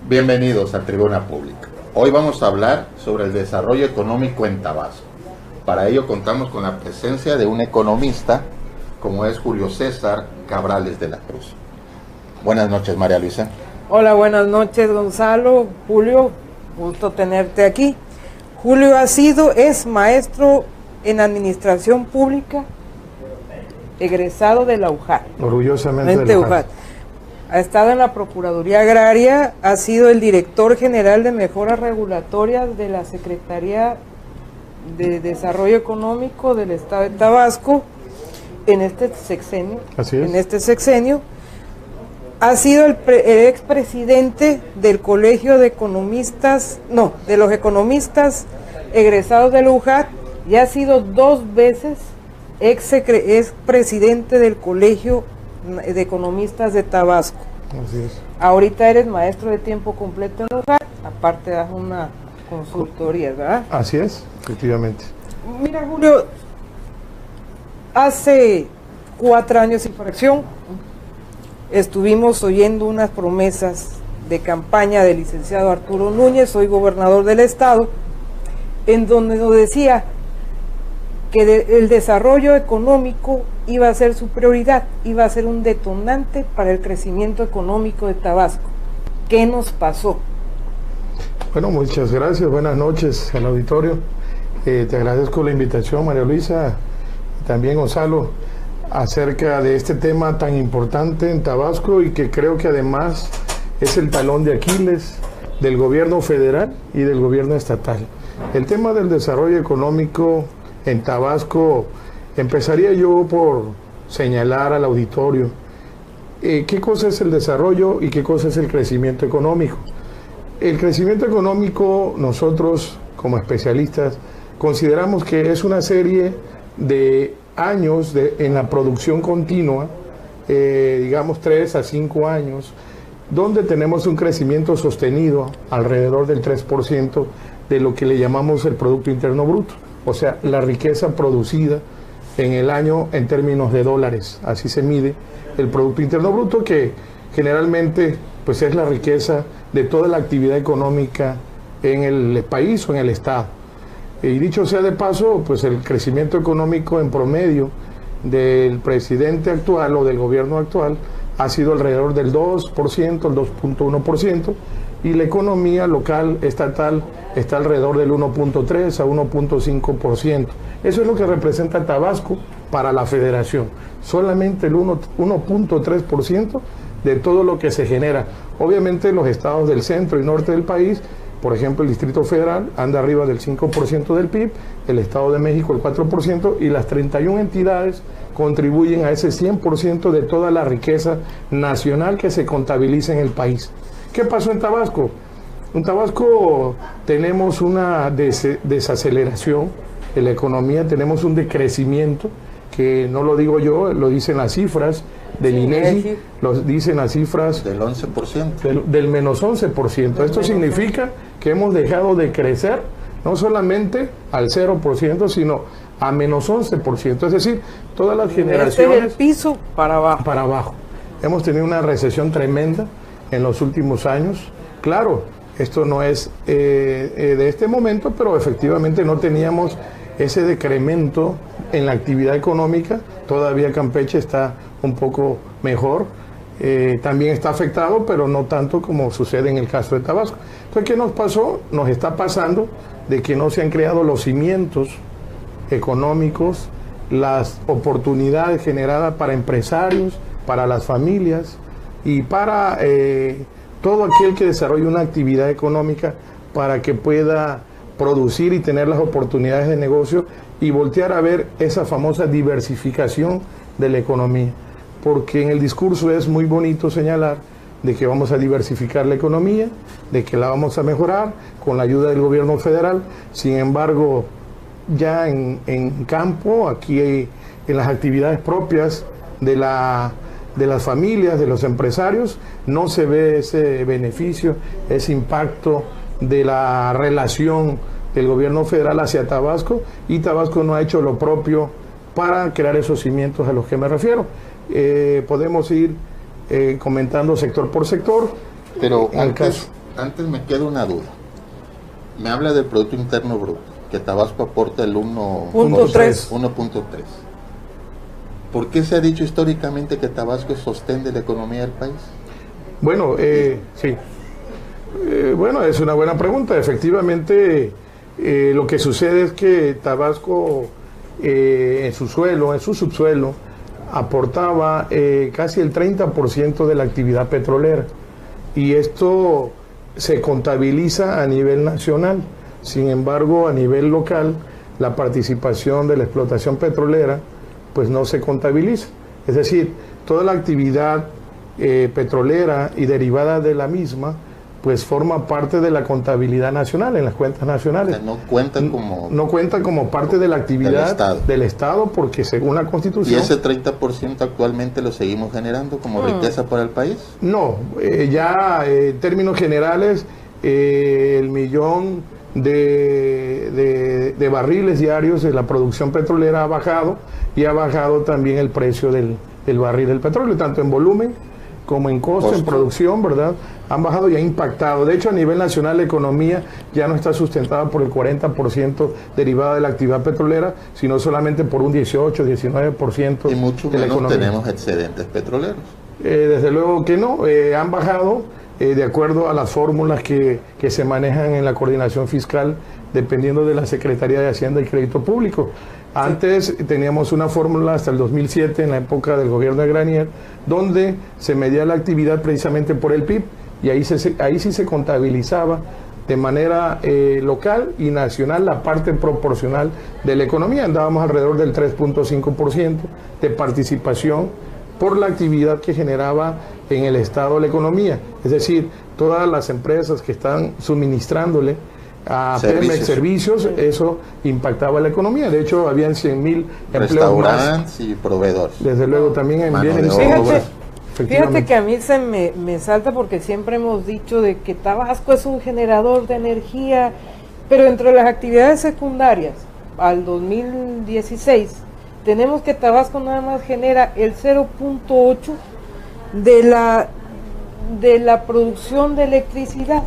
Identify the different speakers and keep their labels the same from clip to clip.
Speaker 1: Bienvenidos a Tribuna Pública. Hoy vamos a hablar sobre el desarrollo económico en Tabasco. Para ello contamos con la presencia de un economista, como es Julio César Cabrales de la Cruz. Buenas noches, María Luisa.
Speaker 2: Hola, buenas noches, Gonzalo, Julio, gusto tenerte aquí. Julio es maestro en Administración Pública, egresado de la UJAT.
Speaker 3: Orgullosamente de la UJAT.
Speaker 2: Ha estado en la Procuraduría Agraria, ha sido el director general de mejoras regulatorias de la Secretaría de Desarrollo Económico del Estado de Tabasco en este sexenio.
Speaker 3: Así es.
Speaker 2: En este sexenio. Ha sido el expresidente del Colegio de Economistas, de los economistas egresados de la UJAT, y ha sido 2 veces expresidente del Colegio de Economistas de Tabasco.
Speaker 3: Así es.
Speaker 2: Ahorita eres maestro de tiempo completo en la UJAT, aparte das una consultoría, ¿verdad?
Speaker 3: Así es, efectivamente.
Speaker 2: Mira, Julio, hace 4 años sin fracción estuvimos oyendo unas promesas de campaña del licenciado Arturo Núñez, hoy gobernador del estado, en donde nos decía que el desarrollo económico iba a ser su prioridad, iba a ser un detonante para el crecimiento económico de Tabasco. ¿Qué nos pasó?
Speaker 3: Bueno, muchas gracias, buenas noches al auditorio. Te agradezco la invitación, María Luisa, y también Gonzalo, acerca de este tema tan importante en Tabasco y que creo que además es el talón de Aquiles del gobierno federal y del gobierno estatal. El tema del desarrollo económico en Tabasco, empezaría yo por señalar al auditorio qué cosa es el desarrollo y qué cosa es el crecimiento económico. El crecimiento económico, nosotros como especialistas consideramos que es una serie de años en la producción continua, digamos 3 a 5 años, donde tenemos un crecimiento sostenido alrededor del 3% de lo que le llamamos el Producto Interno Bruto, o sea, la riqueza producida en el año en términos de dólares. Así se mide el Producto Interno Bruto, que generalmente pues es la riqueza de toda la actividad económica en el país o en el estado. Y dicho sea de paso, pues el crecimiento económico en promedio del presidente actual o del gobierno actual ha sido alrededor del 2%, el 2.1%, y la economía local, estatal, está alrededor del 1.3 a 1.5%. Eso es lo que representa Tabasco para la federación, solamente el 1.3% de todo lo que se genera. Obviamente los estados del centro y norte del país, por ejemplo el Distrito Federal anda arriba del 5% del PIB, el Estado de México el 4%, y las 31 entidades contribuyen a ese 100% de toda la riqueza nacional que se contabiliza en el país. ¿Qué pasó en Tabasco? En Tabasco tenemos una desaceleración en la economía, tenemos un decrecimiento, que no lo digo yo, lo dicen las cifras del INEGI, lo dicen las cifras
Speaker 1: del 11%.
Speaker 3: Del menos 11%. Esto significa que hemos dejado de crecer, no solamente al 0%, sino a menos 11%. Es decir, todas las generaciones...
Speaker 2: Desde el piso para abajo.
Speaker 3: Para abajo. Hemos tenido una recesión tremenda en los últimos años. Claro, esto no es de este momento, pero efectivamente no teníamos ese decremento en la actividad económica. Todavía Campeche está un poco mejor. También está afectado, pero no tanto como sucede en el caso de Tabasco. Entonces, ¿qué nos pasó? Nos está pasando de que no se han creado los cimientos económicos, las oportunidades generadas para empresarios, para las familias y para todo aquel que desarrolle una actividad económica para que pueda producir y tener las oportunidades de negocio y voltear a ver esa famosa diversificación de la economía. Porque en el discurso es muy bonito señalar de que vamos a diversificar la economía, de que la vamos a mejorar con la ayuda del gobierno federal. Sin embargo, ya en campo, aquí en las actividades propias de las familias, de los empresarios, no se ve ese beneficio, ese impacto de la relación del gobierno federal hacia Tabasco, y Tabasco no ha hecho lo propio para crear esos cimientos a los que me refiero. Podemos ir comentando sector por sector.
Speaker 1: Pero antes me queda una duda. Me habla del Producto Interno Bruto, que Tabasco aporta el 1.3. ¿Por qué se ha dicho históricamente que Tabasco es sostén de la economía del país?
Speaker 3: Bueno, sí. Bueno, es una buena pregunta. Efectivamente, lo que sucede es que Tabasco, en su subsuelo, aportaba casi el 30% de la actividad petrolera, y esto se contabiliza a nivel nacional. Sin embargo, a nivel local, la participación de la explotación petrolera pues no se contabiliza. Es decir, toda la actividad petrolera y derivada de la misma pues forma parte de la contabilidad nacional, en las cuentas nacionales.
Speaker 1: O sea, no
Speaker 3: cuenta como parte de la actividad del Estado, porque según la Constitución...
Speaker 1: ¿Y ese 30% actualmente lo seguimos generando como riqueza para el país?
Speaker 3: No, ya en términos generales, el millón de barriles diarios de la producción petrolera ha bajado, y ha bajado también el precio del barril del petróleo, tanto en volumen como en costo, en producción, ¿verdad? Han bajado y ha impactado. De hecho, a nivel nacional la economía ya no está sustentada por el 40% derivada de la actividad petrolera, sino solamente por un 18, 19%
Speaker 1: y mucho
Speaker 3: de la
Speaker 1: menos
Speaker 3: economía.
Speaker 1: Tenemos excedentes petroleros.
Speaker 3: Desde luego que no, han bajado de acuerdo a las fórmulas que se manejan en la coordinación fiscal, dependiendo de la Secretaría de Hacienda y Crédito Público. Antes teníamos una fórmula hasta el 2007, en la época del gobierno de Granier, donde se medía la actividad precisamente por el PIB, y ahí sí se contabilizaba de manera local y nacional la parte proporcional de la economía. Andábamos alrededor del 3.5% de participación por la actividad que generaba en el Estado la economía. Es decir, todas las empresas que están suministrándole a Pemex servicios, eso impactaba la economía. De hecho, habían 100,000 empleos más.
Speaker 1: Restaurantes y proveedores.
Speaker 3: Desde luego, también en bienes.
Speaker 2: Fíjate que a mí me salta, porque siempre hemos dicho de que Tabasco es un generador de energía, pero entre las actividades secundarias, al 2016, tenemos que Tabasco nada más genera el 0.8 de la producción de electricidad.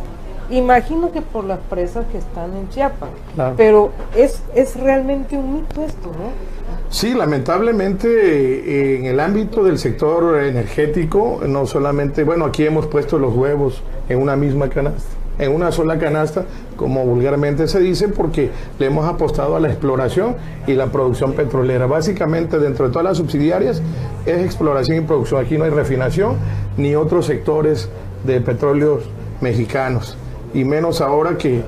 Speaker 2: Imagino que por las presas que están en Chiapas, claro. Pero es realmente un mito esto, ¿no?
Speaker 3: Sí, lamentablemente en el ámbito del sector energético, no solamente, bueno, aquí hemos puesto los huevos en una misma canasta, en una sola canasta, como vulgarmente se dice, porque le hemos apostado a la exploración y la producción petrolera. Básicamente, dentro de todas las subsidiarias, es exploración y producción. Aquí no hay refinación ni otros sectores de petróleos mexicanos, y menos ahora que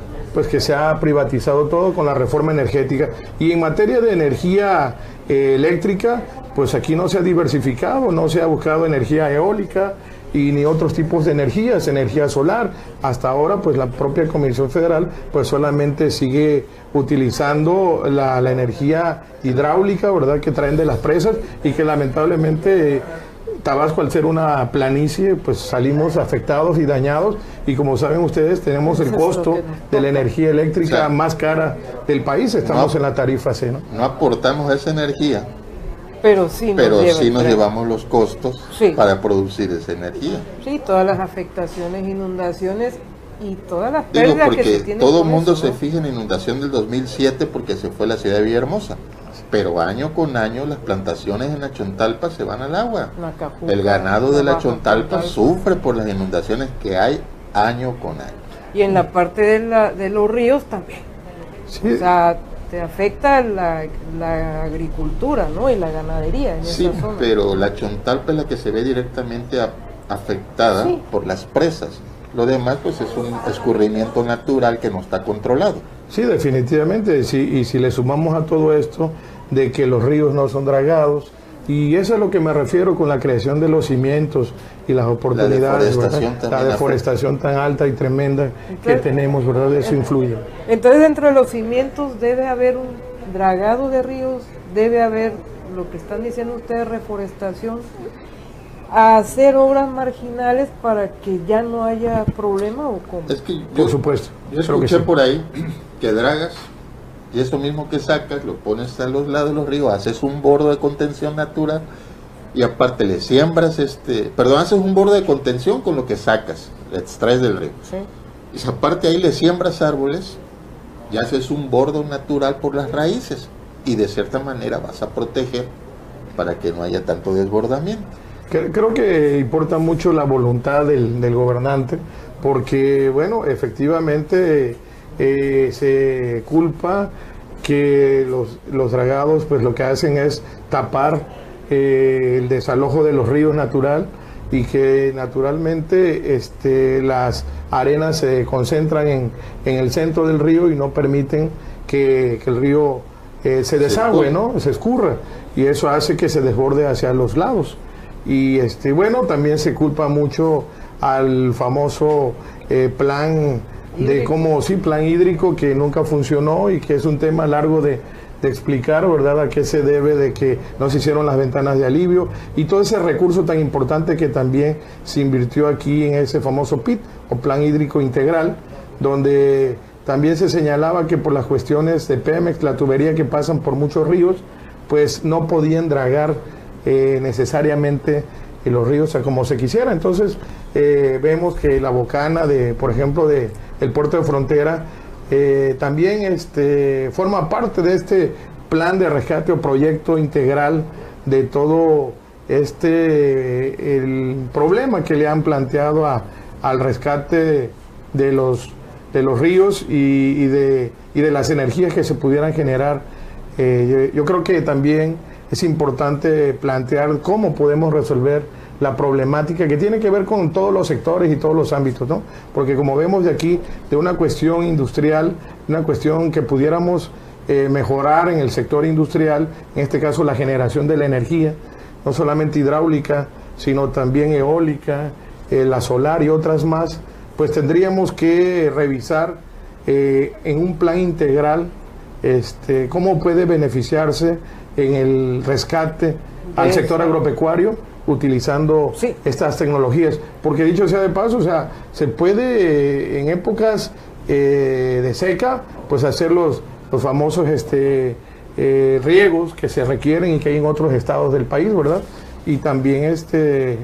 Speaker 3: se ha privatizado todo con la reforma energética. Y en materia de energía eléctrica, pues aquí no se ha diversificado, no se ha buscado energía eólica y ni otros tipos de energías, energía solar. Hasta ahora, pues la propia Comisión Federal pues solamente sigue utilizando la energía hidráulica, ¿verdad?, que traen de las presas, y que lamentablemente Tabasco, al ser una planicie, pues salimos afectados y dañados, y como saben ustedes, tenemos el costo de la energía eléctrica más cara del país. Estamos en la tarifa C, ¿no?
Speaker 1: No aportamos esa energía,
Speaker 2: pero sí nos
Speaker 1: llevamos los costos para producir esa energía.
Speaker 2: Sí, todas las afectaciones, inundaciones y todas las pérdidas que se tienen.
Speaker 1: Todo el mundo se fija en la inundación del 2007 porque se fue a la ciudad de Villahermosa. pero año con año las plantaciones en la Chontalpa se van al agua.
Speaker 2: Nacajuca,
Speaker 1: El ganado de la
Speaker 2: Baja
Speaker 1: Chontalpa
Speaker 2: Chontalpa
Speaker 1: sufre por las inundaciones que hay año con año.
Speaker 2: Y en la parte de los ríos también.
Speaker 3: Sí.
Speaker 2: O sea, te afecta la agricultura, ¿no? Y la ganadería en
Speaker 1: Sí,
Speaker 2: esa zona.
Speaker 1: pero la Chontalpa es la que se ve directamente afectada
Speaker 2: Sí.
Speaker 1: por las presas. Lo demás pues es un escurrimiento natural que no está controlado.
Speaker 3: Sí, definitivamente. Sí, y si le sumamos a todo esto de que los ríos no son dragados, y eso es lo que me refiero con la creación de los cimientos y las oportunidades,
Speaker 1: deforestación
Speaker 3: ¿verdad? La
Speaker 1: también
Speaker 3: deforestación tan alta y tremenda que tenemos, ¿verdad? Eso influye.
Speaker 2: Entonces, dentro de los cimientos debe haber un dragado de ríos, debe haber lo que están diciendo ustedes, reforestación, hacer obras marginales para que ya no haya problema o cómo.
Speaker 1: Es que
Speaker 3: Por supuesto.
Speaker 1: yo
Speaker 3: Creo que
Speaker 1: escuché
Speaker 3: sí.
Speaker 1: por ahí que dragas y eso mismo que sacas lo pones a los lados de los ríos, haces un bordo de contención natural y aparte le siembras haces un bordo de contención con lo que sacas, le extraes del río.
Speaker 2: Sí.
Speaker 1: Y aparte ahí le siembras árboles y haces un bordo natural por las raíces y de cierta manera vas a proteger para que no haya tanto desbordamiento.
Speaker 3: Creo que importa mucho la voluntad del gobernante, porque, bueno, efectivamente se culpa que los dragados, pues lo que hacen es tapar el desalojo de los ríos natural y que naturalmente las arenas se concentran en el centro del río y no permiten que el río se desagüe, ¿no? Se escurra, y eso hace que se desborde hacia los lados. Y bueno, también se culpa mucho al famoso plan plan hídrico, que nunca funcionó y que es un tema largo de explicar, ¿verdad? A qué se debe de que no se hicieron las ventanas de alivio y todo ese recurso tan importante que también se invirtió aquí en ese famoso PIT o Plan Hídrico Integral, donde también se señalaba que por las cuestiones de Pemex, la tubería que pasan por muchos ríos, pues no podían dragar necesariamente los ríos a como se quisiera. Entonces vemos que la bocana por ejemplo, el puerto de Frontera también forma parte de este plan de rescate o proyecto integral de todo el problema que le han planteado al rescate de los ríos y de las energías que se pudieran generar. Yo creo que también es importante plantear cómo podemos resolver la problemática que tiene que ver con todos los sectores y todos los ámbitos, ¿no? Porque como vemos de aquí, de una cuestión industrial, una cuestión que pudiéramos mejorar en el sector industrial, en este caso la generación de la energía, no solamente hidráulica, sino también eólica, la solar y otras más, pues tendríamos que revisar en un plan integral cómo puede beneficiarse en el rescate al sector agropecuario utilizando estas tecnologías, porque dicho sea de paso, o sea, se puede en épocas de seca, pues hacer los famosos riegos que se requieren y que hay en otros estados del país, ¿verdad? Y también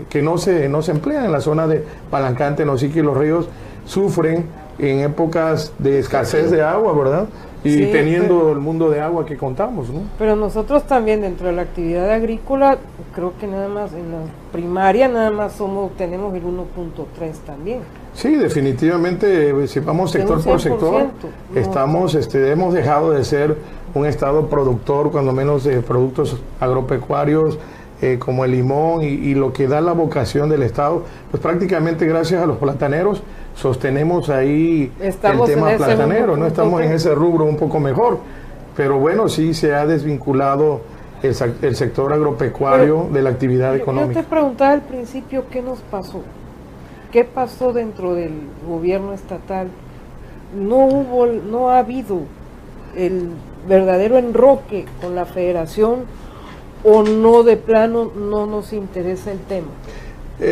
Speaker 3: que no se emplean en la zona de Palancante, Nosique, y los ríos sufren en épocas de escasez de agua, ¿verdad? Y teniendo el mundo de agua que contamos, ¿no?
Speaker 2: Pero nosotros también dentro de la actividad agrícola, creo que nada más en la primaria nada más tenemos el 1.3 también.
Speaker 3: Sí, definitivamente, si vamos sector por sector, hemos dejado de ser un estado productor, cuando menos de productos agropecuarios, como el limón y lo que da la vocación del estado, pues prácticamente gracias a los plataneros sostenemos ahí
Speaker 2: estamos
Speaker 3: el tema platanero, no estamos en
Speaker 2: ese
Speaker 3: ese rubro un poco mejor, pero bueno, sí se ha desvinculado el sector agropecuario de la actividad económica.
Speaker 2: Yo te preguntaba al principio qué nos pasó, qué pasó dentro del gobierno estatal. No ha habido el verdadero enroque con la federación, o no, de plano no nos interesa el tema.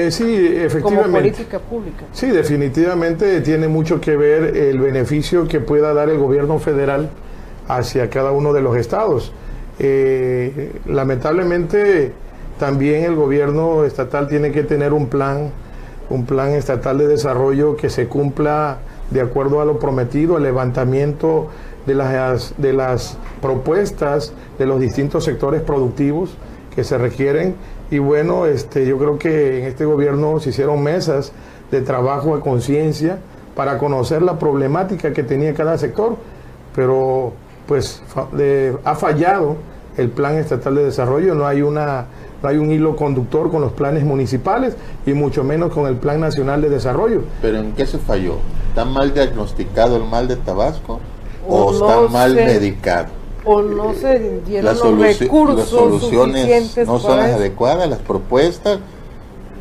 Speaker 3: Sí, efectivamente.
Speaker 2: Como política pública.
Speaker 3: Sí, definitivamente tiene mucho que ver el beneficio que pueda dar el gobierno federal hacia cada uno de los estados. Lamentablemente también el gobierno estatal tiene que tener un plan estatal de desarrollo que se cumpla de acuerdo a lo prometido, el levantamiento de las propuestas de los distintos sectores productivos que se requieren. Y bueno, yo creo que en este gobierno se hicieron mesas de trabajo a conciencia para conocer la problemática que tenía cada sector, pero pues ha fallado el Plan Estatal de Desarrollo. No hay un hilo conductor con los planes municipales y mucho menos con el Plan Nacional de Desarrollo.
Speaker 1: ¿Pero en qué se falló? ¿Está mal diagnosticado el mal de Tabasco o
Speaker 2: no
Speaker 1: está mal medicado?
Speaker 2: O no se dieron los recursos
Speaker 1: las soluciones
Speaker 2: suficientes
Speaker 1: no son
Speaker 2: para
Speaker 1: las
Speaker 2: eso.
Speaker 1: adecuadas, las propuestas,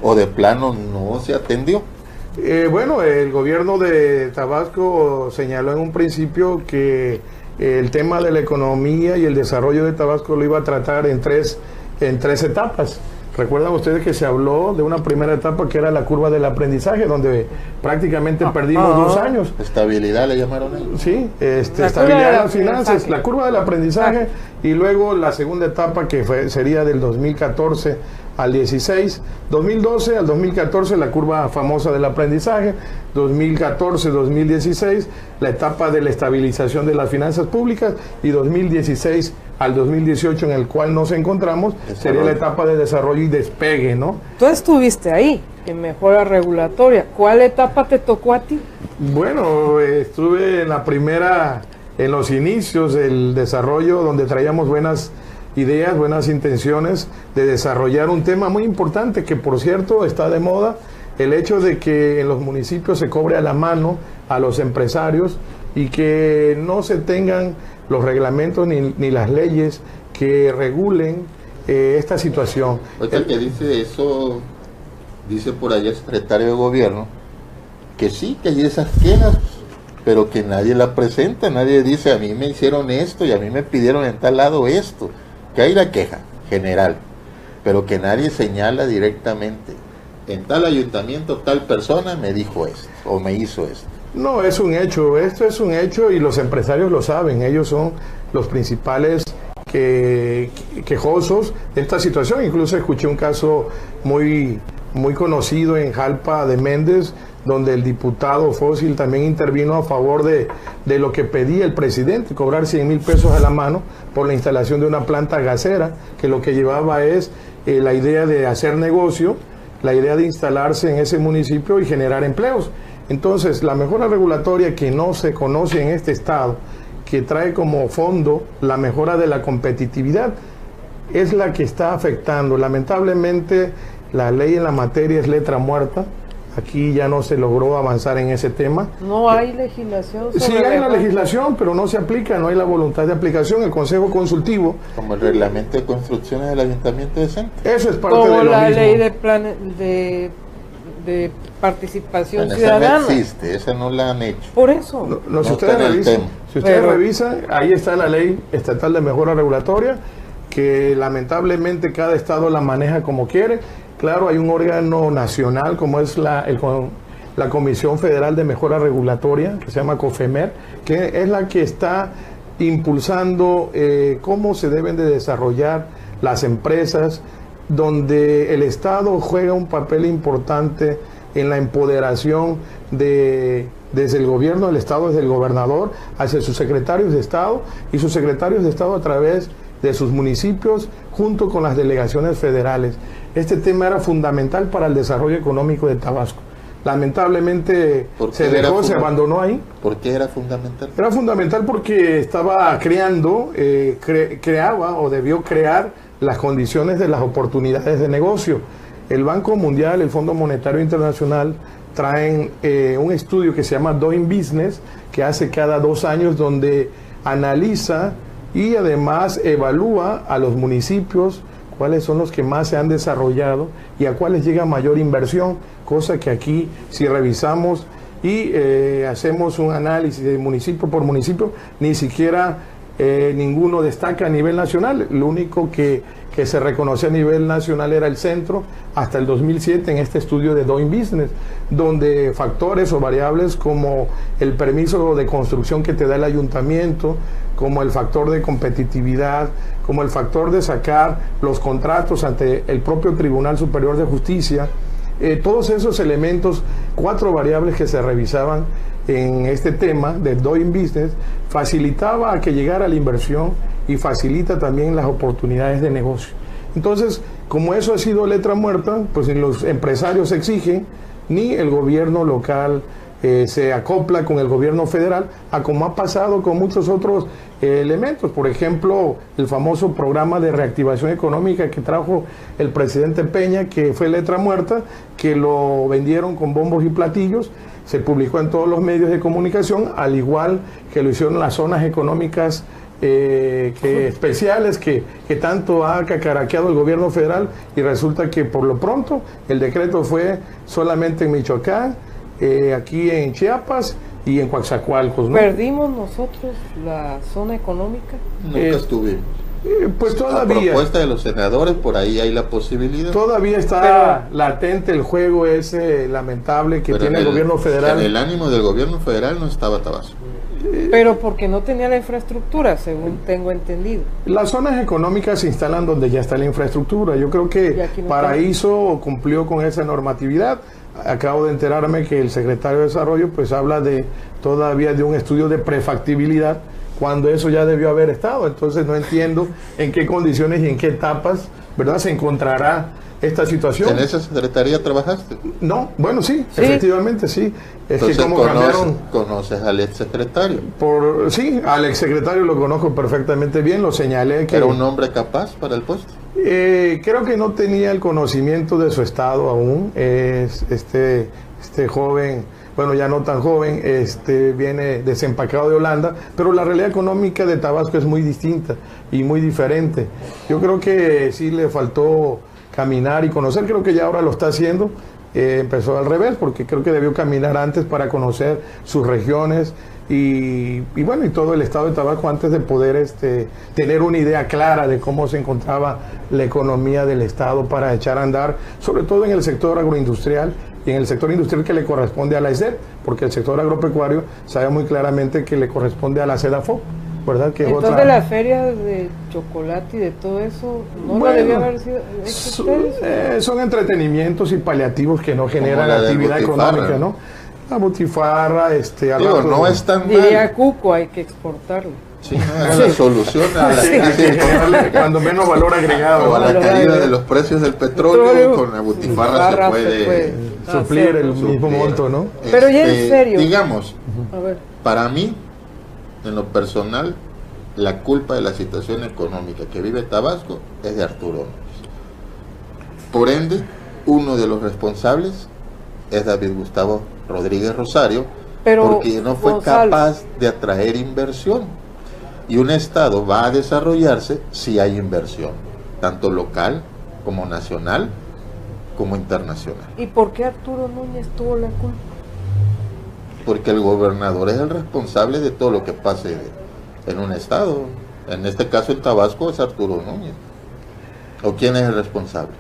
Speaker 1: o de plano no se atendió.
Speaker 3: Bueno, el gobierno de Tabasco señaló en un principio que el tema de la economía y el desarrollo de Tabasco lo iba a tratar en tres etapas. Recuerdan ustedes que se habló de una primera etapa que era la curva del aprendizaje, donde prácticamente perdimos 2 años.
Speaker 1: Estabilidad le llamaron ellos.
Speaker 3: Sí, estabilidad de las finanzas, la curva del aprendizaje, y luego la segunda etapa que sería del 2014 al 16, 2012 al 2014 la curva famosa del aprendizaje, 2014-2016 la etapa de la estabilización de las finanzas públicas, y 2016 al 2018 en el cual nos encontramos sería la etapa de desarrollo y despegue, ¿no?
Speaker 2: Tú estuviste ahí, en mejora regulatoria. ¿Cuál etapa te tocó a ti?
Speaker 3: Bueno, estuve en la primera, en los inicios del desarrollo, donde traíamos buenas ideas, buenas intenciones de desarrollar un tema muy importante que, por cierto, está de moda, el hecho de que en los municipios se cobre a la mano a los empresarios y que no se tengan los reglamentos ni las leyes que regulen esta situación.
Speaker 1: Ahorita que dice eso, dice por allá el secretario de gobierno, que sí, que hay esas quejas, pero que nadie la presenta, nadie dice, a mí me hicieron esto y a mí me pidieron en tal lado esto, que hay la queja general, pero que nadie señala directamente, en tal ayuntamiento tal persona me dijo esto o me hizo esto.
Speaker 3: No, es un hecho, esto es un hecho y los empresarios lo saben, ellos son los principales quejosos de esta situación. Incluso escuché un caso muy conocido en Jalpa de Méndez, donde el diputado Fósil también intervino a favor de lo que pedía el presidente, cobrar 100,000 pesos a la mano por la instalación de una planta gasera, que lo que llevaba es la idea de hacer negocio, la idea de instalarse en ese municipio y generar empleos. Entonces, la mejora regulatoria que no se conoce en este estado, que trae como fondo la mejora de la competitividad, es la que está afectando. Lamentablemente, la ley en la materia es letra muerta. Aquí ya no se logró avanzar en ese tema.
Speaker 2: No hay legislación sobre
Speaker 3: Sí hay la legislación, pero no se aplica, no hay la voluntad de aplicación. El Consejo Consultivo...
Speaker 1: Como el reglamento de construcciones del Ayuntamiento de Centro.
Speaker 3: Eso es parte
Speaker 2: como
Speaker 3: de lo
Speaker 2: la
Speaker 3: mismo.
Speaker 2: ley de participación
Speaker 1: Bueno,
Speaker 2: ciudadana.
Speaker 1: esa no existe, esa no la han hecho.
Speaker 2: Por eso.
Speaker 3: No, si
Speaker 1: No
Speaker 3: ustedes
Speaker 1: está en el
Speaker 3: revisan,
Speaker 1: tema.
Speaker 3: si ustedes
Speaker 2: Pero-
Speaker 3: revisan, ahí está la ley estatal de mejora regulatoria, que lamentablemente cada estado la maneja como quiere. Claro, hay un órgano nacional como es la Comisión Federal de Mejora Regulatoria, que se llama COFEMER, que es la que está impulsando cómo se deben de desarrollar las empresas, donde el Estado juega un papel importante en la empoderación desde el gobierno del Estado, desde el gobernador, hacia sus secretarios de Estado y sus secretarios de Estado a través de sus municipios, junto con las delegaciones federales. Este tema era fundamental para el desarrollo económico de Tabasco. Lamentablemente se dejó, se abandonó ahí.
Speaker 1: ¿Por qué era fundamental?
Speaker 3: Era fundamental porque estaba creando, creaba o debió crear las condiciones de las oportunidades de negocio. El Banco Mundial, el Fondo Monetario Internacional traen un estudio que se llama Doing Business, que hace cada 2 años, donde analiza y además evalúa a los municipios cuáles son los que más se han desarrollado y a cuáles llega mayor inversión, cosa que aquí, si revisamos y hacemos un análisis de municipio por municipio, ni siquiera ninguno destaca a nivel nacional. Lo único que se reconoce a nivel nacional era el centro hasta el 2007 en este estudio de Doing Business, donde factores o variables como el permiso de construcción que te da el ayuntamiento, como el factor de competitividad, como el factor de sacar los contratos ante el propio Tribunal Superior de Justicia, todos esos elementos, 4 variables que se revisaban en este tema de Doing Business, facilitaba a que llegara la inversión y facilita también las oportunidades de negocio. Entonces, como eso ha sido letra muerta, pues ni los empresarios exigen, ni el gobierno local se acopla con el gobierno federal, a como ha pasado con muchos otros elementos. Por ejemplo, el famoso programa de reactivación económica que trajo el presidente Peña, que fue letra muerta, que lo vendieron con bombos y platillos, se publicó en todos los medios de comunicación, al igual que lo hicieron las zonas económicas especiales que tanto ha cacaraqueado el gobierno federal, y resulta que por lo pronto el decreto fue solamente en Michoacán, aquí en Chiapas y en Coatzacoalcos, ¿no?
Speaker 2: ¿Perdimos nosotros la zona económica?
Speaker 1: Nunca estuvimos.
Speaker 3: Pues todavía.
Speaker 1: A propuesta de los senadores, por ahí hay la posibilidad.
Speaker 3: Todavía está latente el juego ese lamentable que tiene el gobierno federal.
Speaker 1: En el ánimo del gobierno federal no estaba Tabasco.
Speaker 2: Pero porque no tenía la infraestructura, según tengo entendido.
Speaker 3: Las zonas económicas se instalan donde ya está la infraestructura. Yo creo que no Paraíso cumplió con esa normatividad. Acabo de enterarme que el secretario de Desarrollo pues habla todavía de un estudio de prefactibilidad, cuando eso ya debió haber estado. Entonces no entiendo en qué condiciones y en qué etapas, ¿verdad?, se encontrará esta situación.
Speaker 1: ¿En esa secretaría trabajaste?
Speaker 3: No, bueno, sí. Efectivamente, sí.
Speaker 1: Entonces, ¿conoces al exsecretario?
Speaker 3: Sí, al exsecretario lo conozco perfectamente bien, lo señalé que...
Speaker 1: ¿Era un hombre capaz para el puesto?
Speaker 3: Creo que no tenía el conocimiento de su estado aún. Este joven, bueno, ya no tan joven, viene desempacado de Holanda, pero la realidad económica de Tabasco es muy distinta y muy diferente. Yo creo que sí le faltó caminar y conocer, creo que ya ahora lo está haciendo. Empezó al revés, porque creo que debió caminar antes para conocer sus regiones y bueno, y todo el estado de Tabasco antes de poder tener una idea clara de cómo se encontraba la economía del estado para echar a andar, sobre todo en el sector agroindustrial y en el sector industrial que le corresponde a la ESDEP, porque el sector agropecuario sabe muy claramente que le corresponde a la SEDAFOP, ¿verdad? Que
Speaker 2: entonces las ferias de chocolate y de todo eso no debía haber sido
Speaker 3: son entretenimientos y paliativos que no generan actividad económica, ¿no? La butifarra,
Speaker 1: no es tan
Speaker 2: diría Cuco, hay que exportarlo.
Speaker 1: Sí, no es la solución a la
Speaker 3: crisis, cuando menos valor agregado,
Speaker 1: o a la caída de los precios del petróleo. Con la butifarra se puede
Speaker 3: suplir el mismo monto, ¿no?
Speaker 2: Pero ya en serio,
Speaker 1: digamos, para mí, en lo personal, la culpa de la situación económica que vive Tabasco es de Arturo Núñez. Por ende, uno de los responsables es David Gustavo Rodríguez Rosario, porque no fue capaz de atraer inversión. Y un estado va a desarrollarse si hay inversión, tanto local como nacional como internacional.
Speaker 2: ¿Y por qué Arturo Núñez tuvo la culpa?
Speaker 1: Porque el gobernador es el responsable de todo lo que pase en un estado. En este caso en Tabasco es Arturo Núñez. ¿O quién es el responsable?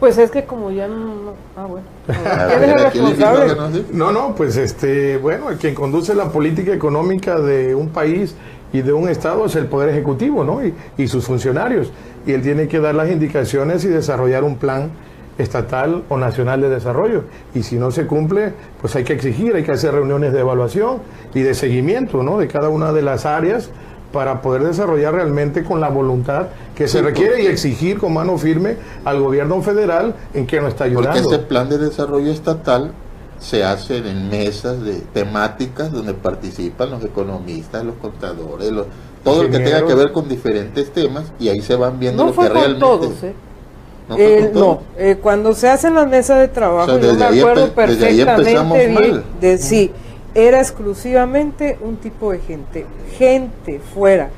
Speaker 2: Pues es que como ya bueno. ¿Quién es el responsable?
Speaker 3: No, pues bueno, el quien conduce la política económica de un país y de un estado es el Poder Ejecutivo, ¿no? Y sus funcionarios. Y él tiene que dar las indicaciones y desarrollar un plan estatal o nacional de desarrollo, y si no se cumple, pues hay que exigir, hay que hacer reuniones de evaluación y de seguimiento, ¿no?, de cada una de las áreas para poder desarrollar realmente con la voluntad que se requiere y exigir con mano firme al gobierno federal en que nos está ayudando.
Speaker 1: Porque ese plan de desarrollo estatal se hace en mesas de temáticas donde participan los economistas, los contadores, todo lo que tenga que ver con diferentes temas, y ahí se van viendo lo que realmente...
Speaker 2: Todos, cuando se hacen las mesas de trabajo, yo me acuerdo perfectamente bien sí, era exclusivamente un tipo de gente fuera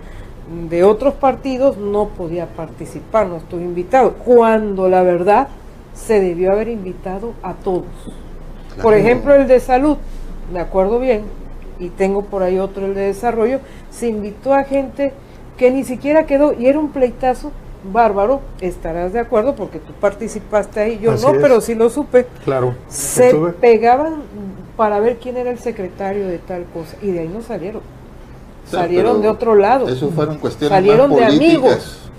Speaker 2: de otros partidos no podía participar, no estuvo invitado, cuando la verdad se debió haber invitado a todos. Por ejemplo, el de salud, me acuerdo bien, y tengo por ahí otro, el de desarrollo, se invitó a gente que ni siquiera quedó, y era un pleitazo bárbaro, estarás de acuerdo porque tú participaste ahí, yo no, pero sí lo supe.
Speaker 3: Claro.
Speaker 2: Se pegaban para ver quién era el secretario de tal cosa, y de ahí no salieron. Salieron de otro lado.
Speaker 1: Eso fueron cuestiones
Speaker 2: salieron
Speaker 1: más
Speaker 2: de
Speaker 1: políticas.
Speaker 2: amigos.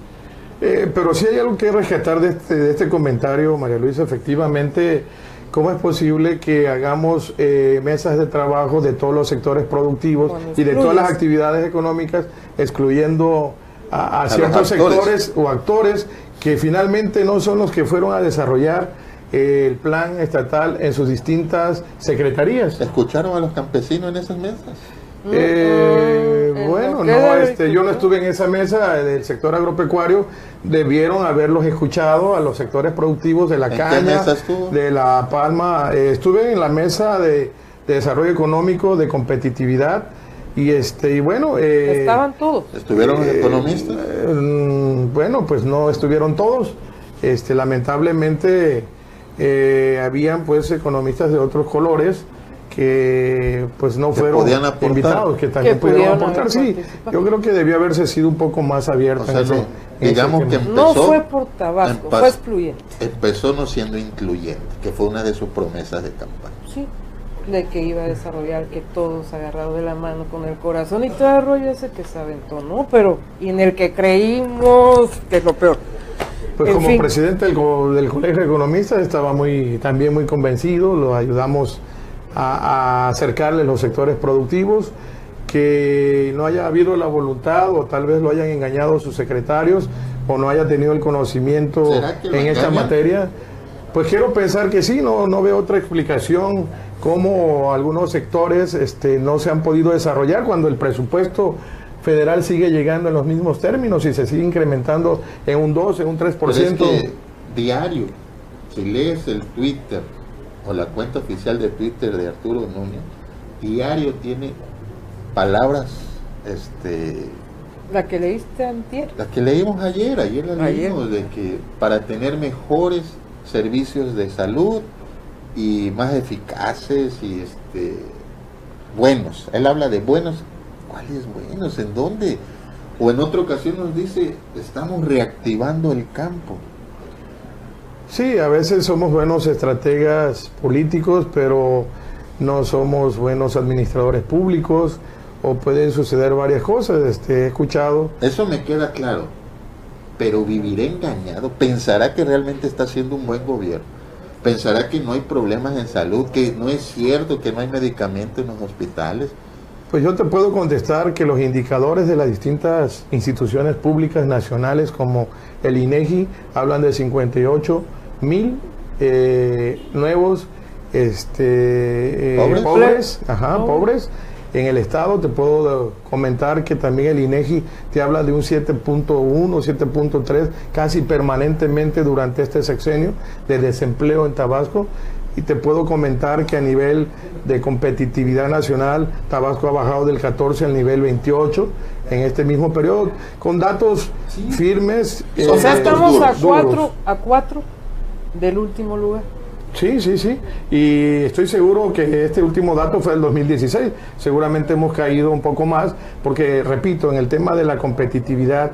Speaker 3: Pero sí hay algo que rescatar de este comentario, María Luisa. Efectivamente, ¿cómo es posible que hagamos mesas de trabajo de todos los sectores productivos y de todas las actividades económicas, excluyendo a ciertos sectores o actores que finalmente no son los que fueron a desarrollar el plan estatal en sus distintas secretarías?
Speaker 1: ¿Escucharon a los campesinos en esas mesas?
Speaker 3: Bueno, no, yo no estuve en esa mesa del sector agropecuario. Debieron haberlos escuchado a los sectores productivos de la caña, de la palma. Estuve en la mesa de desarrollo económico, de competitividad, y bueno...
Speaker 2: ¿Estaban todos?
Speaker 1: ¿Estuvieron economistas?
Speaker 3: Bueno, pues no estuvieron todos. Lamentablemente habían pues economistas de otros colores que pues no fueron invitados, que también pudieron aportar. Sí, yo creo que debió haberse sido un poco más abierto.
Speaker 1: O sea, digamos que empezó,
Speaker 2: no fue por Tabasco, fue excluyente.
Speaker 1: Empezó no siendo incluyente, que fue una de sus promesas de campaña.
Speaker 2: Sí, de que iba a desarrollar, que todos agarrados de la mano con el corazón y todo el rollo ese que se aventó, ¿no? Pero, y en el que creímos que es lo peor.
Speaker 3: Pues como presidente del Colegio de Economistas estaba también muy convencido, lo ayudamos a acercarle los sectores productivos, que no haya habido la voluntad o tal vez lo hayan engañado sus secretarios o no haya tenido el conocimiento en esta materia. Pues quiero pensar que sí, no veo otra explicación cómo algunos sectores no se han podido desarrollar cuando el presupuesto federal sigue llegando en los mismos términos y se sigue incrementando en un 2, en un 3%.
Speaker 1: Pero es que diario, si lees el Twitter o la cuenta oficial de Twitter de Arturo Núñez, diario tiene palabras,
Speaker 2: la que leíste antier.
Speaker 1: La que leímos ayer la leímos, de que para tener mejores servicios de salud y más eficaces y buenos. Él habla de buenos. ¿Cuáles buenos? ¿En dónde? O en otra ocasión nos dice, estamos reactivando el campo.
Speaker 3: Sí, a veces somos buenos estrategas políticos, pero no somos buenos administradores públicos, o pueden suceder varias cosas. He escuchado.
Speaker 1: Eso me queda claro, pero viviré engañado. Pensará que realmente está haciendo un buen gobierno. Pensará que no hay problemas en salud, que no es cierto que no hay medicamentos en los hospitales.
Speaker 3: Pues yo te puedo contestar que los indicadores de las distintas instituciones públicas nacionales como el INEGI hablan de 58,000 nuevos pobres. Pobres en el estado. Te puedo comentar que también el INEGI te habla de un 7.1, 7.3 casi permanentemente durante este sexenio de desempleo en Tabasco. Y te puedo comentar que a nivel de competitividad nacional, Tabasco ha bajado del 14 al nivel 28 en este mismo periodo, con datos firmes.
Speaker 2: O sea, estamos a 4 del último lugar.
Speaker 3: Sí. Y estoy seguro que este último dato fue el 2016. Seguramente hemos caído un poco más, porque, repito, en el tema de la competitividad,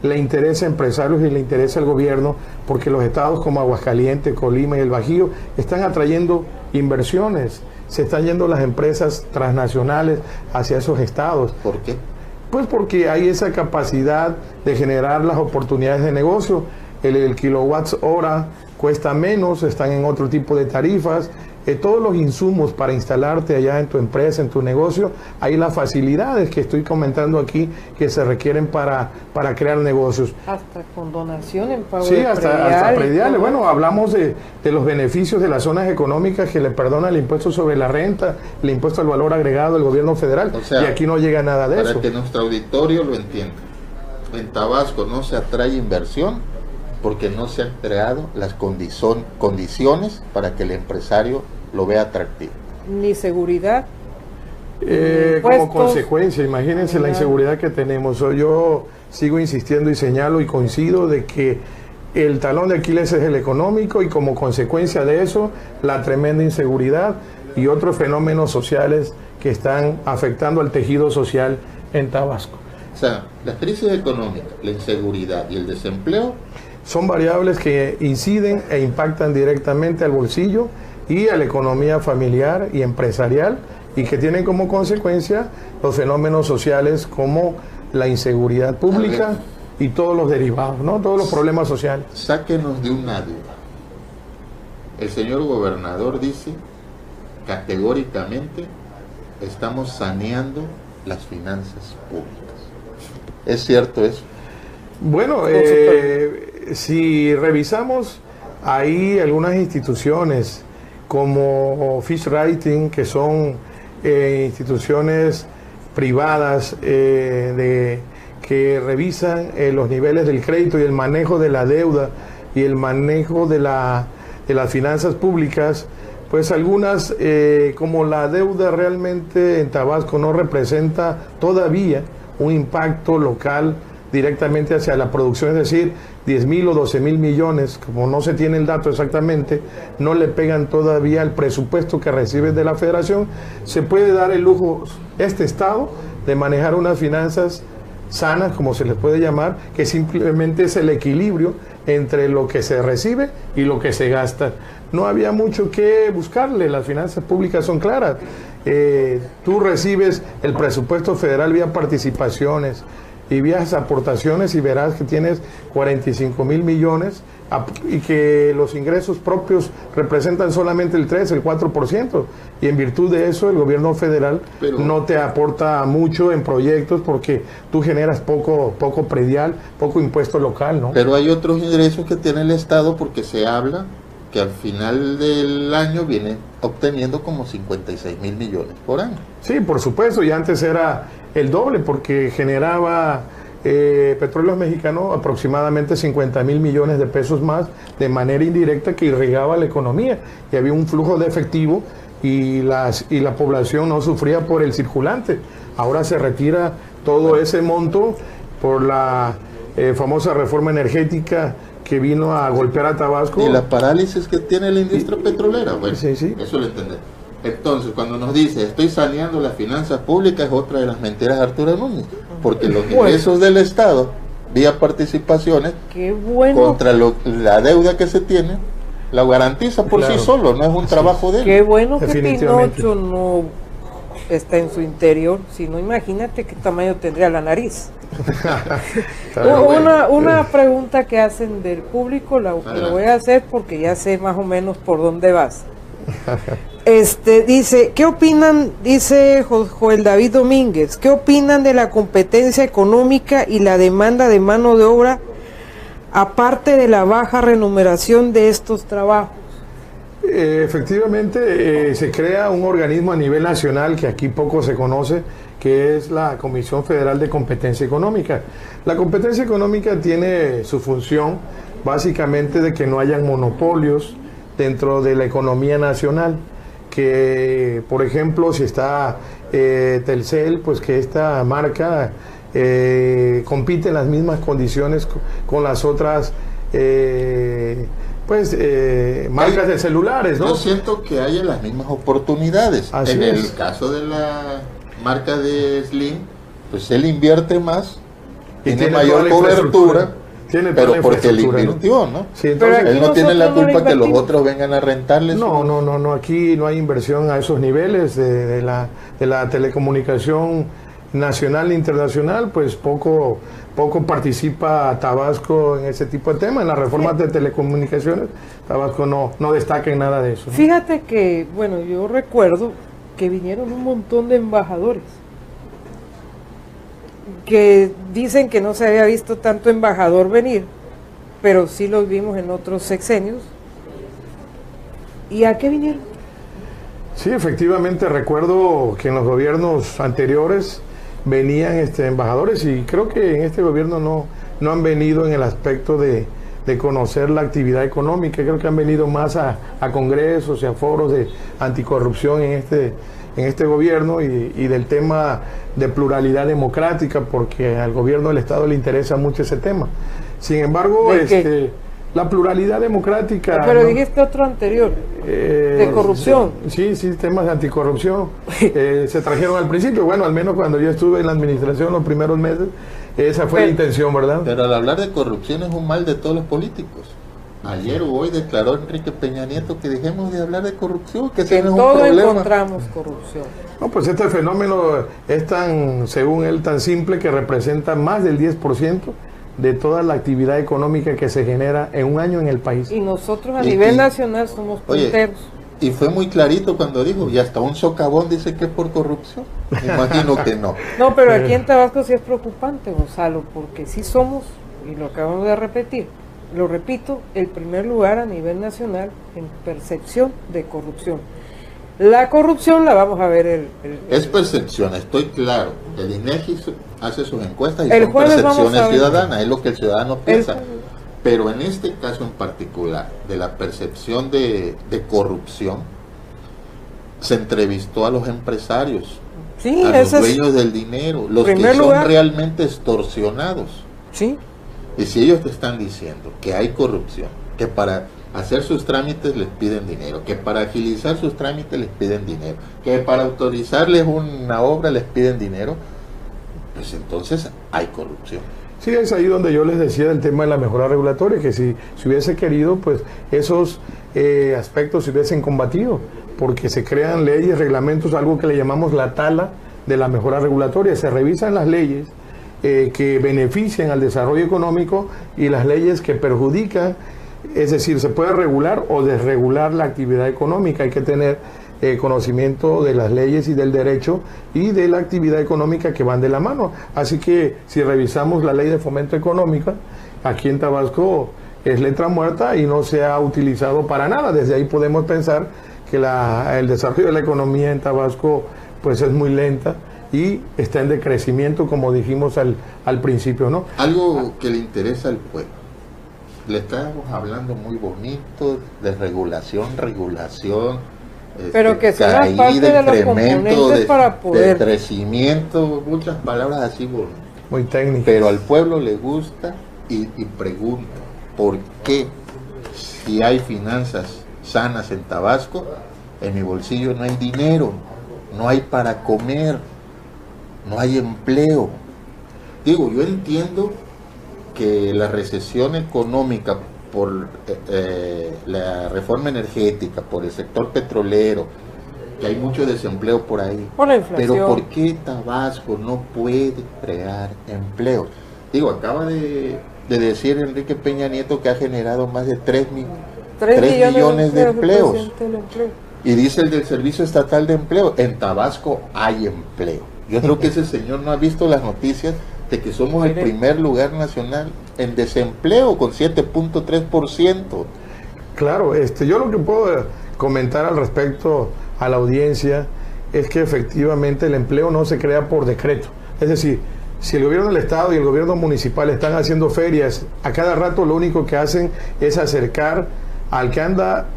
Speaker 3: le interesa a empresarios y le interesa al gobierno, porque los estados como Aguascalientes, Colima y el Bajío están atrayendo inversiones, se están yendo las empresas transnacionales hacia esos estados.
Speaker 1: ¿Por qué?
Speaker 3: Pues porque hay esa capacidad de generar las oportunidades de negocio. El kilowatts hora cuesta menos, están en otro tipo de tarifas. Todos los insumos para instalarte allá en tu empresa, en tu negocio, hay las facilidades que estoy comentando aquí que se requieren para crear negocios.
Speaker 2: Hasta con donación en pago.
Speaker 3: Sí, hasta prediales. Bueno, hablamos de los beneficios de las zonas económicas que le perdona el impuesto sobre la renta, el impuesto al valor agregado del gobierno federal, y aquí no llega nada de eso.
Speaker 1: Para que nuestro auditorio lo entienda, en Tabasco no se atrae inversión porque no se han creado las condiciones para que el empresario lo vea atractivo.
Speaker 2: Ni seguridad.
Speaker 3: Como consecuencia, imagínense la inseguridad que tenemos. Yo sigo insistiendo y señalo y coincido de que el talón de Aquiles es el económico, y como consecuencia de eso, la tremenda inseguridad y otros fenómenos sociales que están afectando al tejido social en Tabasco.
Speaker 1: O sea, la crisis económica, la inseguridad y el desempleo
Speaker 3: son variables que inciden e impactan directamente al bolsillo y a la economía familiar y empresarial, y que tienen como consecuencia los fenómenos sociales como la inseguridad pública, y todos los derivados, ¿no? Todos los problemas sociales.
Speaker 1: Sáquenos de una duda. El señor gobernador dice categóricamente: estamos saneando las finanzas públicas. ¿Es cierto eso?
Speaker 3: Bueno, si revisamos ahí algunas instituciones como Fitch Ratings, que son instituciones privadas que revisan los niveles del crédito y el manejo de la deuda y el manejo de las finanzas públicas, pues algunas, como la deuda realmente en Tabasco no representa todavía un impacto local directamente hacia la producción, es decir, 10,000 o 12,000 millones, como no se tiene el dato exactamente, no le pegan todavía al presupuesto que recibe de la Federación. Se puede dar el lujo este Estado de manejar unas finanzas sanas, como se les puede llamar, que simplemente es el equilibrio entre lo que se recibe y lo que se gasta. No había mucho que buscarle, las finanzas públicas son claras. Tú recibes el presupuesto federal vía participaciones y vía aportaciones y verás que tienes 45,000 millones y que los ingresos propios representan solamente el 3, el 4%, y en virtud de eso el gobierno federal no te aporta mucho en proyectos porque tú generas poco predial, poco impuesto local, ¿no?
Speaker 1: Pero hay otros ingresos que tiene el Estado, porque se habla que al final del año viene obteniendo como 56,000 millones por año.
Speaker 3: Sí, por supuesto, y antes era el doble porque generaba Petróleos Mexicanos aproximadamente 50,000 millones de pesos más de manera indirecta que irrigaba la economía y había un flujo de efectivo y la población no sufría por el circulante. Ahora se retira todo ese monto por la famosa reforma energética que vino a golpear a Tabasco.
Speaker 1: Y la parálisis que tiene la industria petrolera, bueno,
Speaker 3: sí.
Speaker 1: Eso lo entendemos. Entonces, cuando nos dice estoy saneando las finanzas públicas, es otra de las mentiras de Arturo Núñez, porque los ingresos del Estado, vía participaciones, contra la deuda que se tiene, la garantiza por sí solo, no es un trabajo de él.
Speaker 2: Qué bueno que Pinocho no está en su interior, si no, imagínate qué tamaño tendría la nariz. Una pregunta que hacen del público, la voy a hacer porque ya sé más o menos por dónde vas. Dice, ¿qué opinan? Dice Joel David Domínguez, ¿qué opinan de la competencia económica y la demanda de mano de obra, aparte de la baja remuneración de estos trabajos?
Speaker 3: Efectivamente, se crea un organismo a nivel nacional que aquí poco se conoce, que es la Comisión Federal de Competencia Económica. La competencia económica tiene su función básicamente de que no hayan monopolios dentro de la economía nacional, que por ejemplo si está Telcel, pues que esta marca compite en las mismas condiciones con las otras marcas de celulares, ¿no?
Speaker 1: Yo siento que hay las mismas oportunidades. En el caso de la marca de Slim, pues él invierte más, tiene mayor cobertura, pero porque él invirtió, ¿no?
Speaker 3: Sí, entonces,
Speaker 1: él no tiene la culpa que los otros vengan a rentarles.
Speaker 3: No, aquí no hay inversión a esos niveles de la telecomunicación nacional e internacional, pues poco participa Tabasco en ese tipo de temas. En las reformas de telecomunicaciones, Tabasco no destaca en nada de eso, ¿no?
Speaker 2: Fíjate que, bueno, yo recuerdo que vinieron un montón de embajadores que dicen que no se había visto tanto embajador venir, pero sí los vimos en otros sexenios. ¿Y a qué vinieron?
Speaker 3: Sí, efectivamente, recuerdo que en los gobiernos anteriores venían embajadores y creo que en este gobierno no han venido en el aspecto de conocer la actividad económica. Creo que han venido más a congresos y a foros de anticorrupción en este gobierno y del tema de pluralidad democrática, porque al gobierno del Estado le interesa mucho ese tema. Sin embargo, la pluralidad democrática...
Speaker 2: Pero dijiste otro anterior, de corrupción.
Speaker 3: Sí, temas de anticorrupción. Se trajeron al principio, bueno, al menos cuando yo estuve en la administración los primeros meses, esa fue la intención, ¿verdad?
Speaker 1: Pero al hablar de corrupción es un mal de todos los políticos. Ayer o hoy declaró Enrique Peña Nieto que dejemos de hablar de corrupción, que tenemos un problema.
Speaker 2: Encontramos corrupción.
Speaker 3: No, pues este fenómeno es según él, tan simple, que representa más del 10% de toda la actividad económica que se genera en un año en el país.
Speaker 2: Y nosotros a nivel nacional somos punteros.
Speaker 1: Y fue muy clarito cuando dijo, y hasta un socavón dice que es por corrupción. Me imagino que no.
Speaker 2: No, pero aquí en Tabasco sí es preocupante, Gonzalo, porque sí somos, y lo acabamos de repetir, lo repito, el primer lugar a nivel nacional en percepción de corrupción. La corrupción la vamos a ver
Speaker 1: es percepción, estoy claro. El INEGI hace sus encuestas y
Speaker 2: son
Speaker 1: percepciones ciudadanas, es lo que el ciudadano piensa. Pero en este caso en particular, de la percepción de corrupción, se entrevistó a los empresarios,
Speaker 2: sí,
Speaker 1: a los dueños del dinero, los que son realmente extorsionados.
Speaker 2: Sí.
Speaker 1: Y si ellos te están diciendo que hay corrupción, que para hacer sus trámites les piden dinero, que para agilizar sus trámites les piden dinero, que para autorizarles una obra les piden dinero, pues entonces hay corrupción.
Speaker 3: Sí, es ahí donde yo les decía del tema de la mejora regulatoria, que si hubiese querido, pues esos aspectos se hubiesen combatido, porque se crean leyes, reglamentos, algo que le llamamos la tala de la mejora regulatoria. Se revisan las leyes que benefician al desarrollo económico y las leyes que perjudican. Es decir, se puede regular o desregular la actividad económica. Hay que tener conocimiento de las leyes y del derecho y de la actividad económica que van de la mano. Así que si revisamos la ley de fomento económico, aquí en Tabasco es letra muerta y no se ha utilizado para nada. Desde ahí podemos pensar que el desarrollo de la economía en Tabasco pues es muy lenta y está en decrecimiento, como dijimos al principio, ¿no?
Speaker 1: Algo que le interesa al pueblo. Le estamos hablando muy bonito de regulación,
Speaker 2: pero que sea parte de los componentes para poder
Speaker 1: de crecimiento, muchas palabras así bonitas,
Speaker 3: muy técnicas.
Speaker 1: Pero al pueblo le gusta y pregunta ¿por qué si hay finanzas sanas en Tabasco, en mi bolsillo no hay dinero, no hay para comer, no hay empleo? Digo, yo entiendo que la recesión económica por la reforma energética, por el sector petrolero, que hay mucho desempleo por ahí,
Speaker 2: por la inflación.
Speaker 1: Pero ¿por qué Tabasco no puede crear empleo? Digo, acaba de decir Enrique Peña Nieto que ha generado más de 3 millones de empleos. Y dice el del Servicio Estatal de Empleo, en Tabasco hay empleo. Yo creo que ese señor no ha visto las noticias de que somos el primer lugar nacional en desempleo con 7.3%.
Speaker 3: Claro, yo lo que puedo comentar al respecto a la audiencia es que efectivamente el empleo no se crea por decreto. Es decir, si el gobierno del estado y el gobierno municipal están haciendo ferias, a cada rato lo único que hacen es acercar al que anda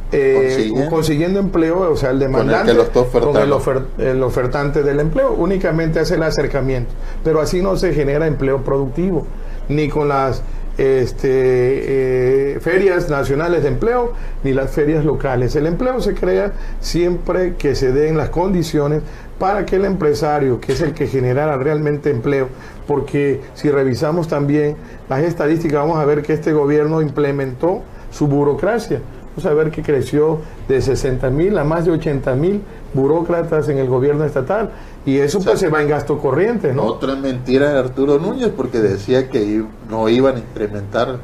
Speaker 3: consiguiendo empleo, o sea, el demandante con el ofertante del empleo, únicamente hace el acercamiento, pero así no se genera empleo productivo, ni con las ferias nacionales de empleo, ni las ferias locales. El empleo se crea siempre que se den las condiciones para que el empresario, que es el que generara realmente empleo, porque si revisamos también las estadísticas, vamos a ver que este gobierno implementó su burocracia. Vamos a ver que creció de 60,000 a más de 80,000 burócratas en el gobierno estatal, y eso pues se va en gasto corriente, ¿no?
Speaker 1: Otra mentira de Arturo Núñez, porque decía que no iban a incrementar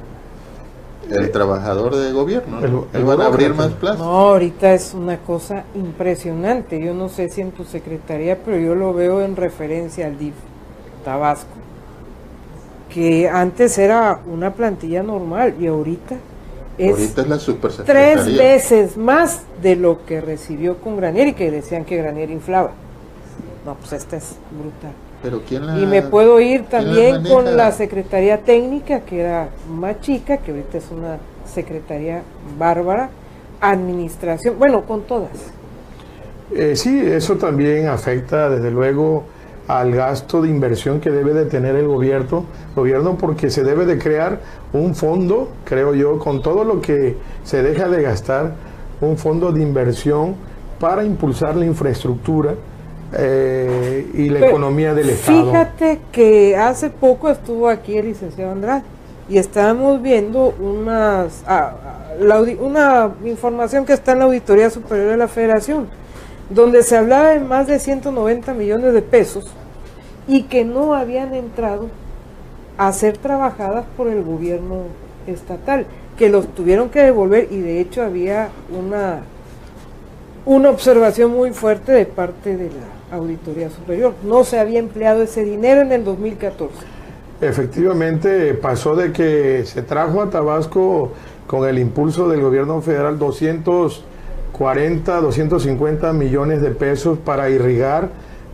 Speaker 1: el trabajador de gobierno, ¿no? Iban a abrir más plazas.
Speaker 2: No, ahorita es una cosa impresionante. Yo no sé si en tu secretaría, pero yo lo veo en referencia al DIF Tabasco, que antes era una plantilla normal y ahorita es
Speaker 1: la supersecretaría
Speaker 2: 3 veces más de lo que recibió con Granier, y que decían que Granier inflaba. No, pues esta es brutal.
Speaker 1: Pero
Speaker 2: y me puedo ir también con la Secretaría Técnica, que era más chica, que ahorita es una secretaría bárbara. Administración, bueno, con todas.
Speaker 3: Sí, eso también afecta desde luego al gasto de inversión que debe de tener el gobierno, porque se debe de crear un fondo, creo yo, con todo lo que se deja de gastar, un fondo de inversión para impulsar la infraestructura y la economía del Estado.
Speaker 2: Fíjate que hace poco estuvo aquí el licenciado Andrade y estábamos viendo una información que está en la Auditoría Superior de la Federación, donde se hablaba de más de 190 millones de pesos y que no habían entrado a ser trabajadas por el gobierno estatal, que los tuvieron que devolver, y de hecho había una observación muy fuerte de parte de la Auditoría Superior. No se había empleado ese dinero en el 2014.
Speaker 3: Efectivamente, pasó de que se trajo a Tabasco con el impulso del gobierno federal 240, 250 millones de pesos para irrigar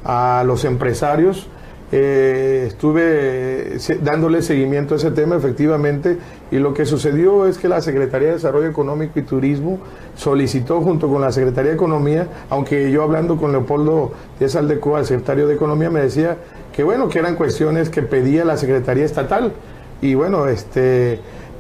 Speaker 3: a los empresarios. Estuve dándole seguimiento a ese tema, efectivamente, y lo que sucedió es que la Secretaría de Desarrollo Económico y Turismo solicitó junto con la Secretaría de Economía, aunque yo hablando con Leopoldo Díaz Aldecoa, el secretario de Economía, me decía que bueno, que eran cuestiones que pedía la Secretaría Estatal, y bueno,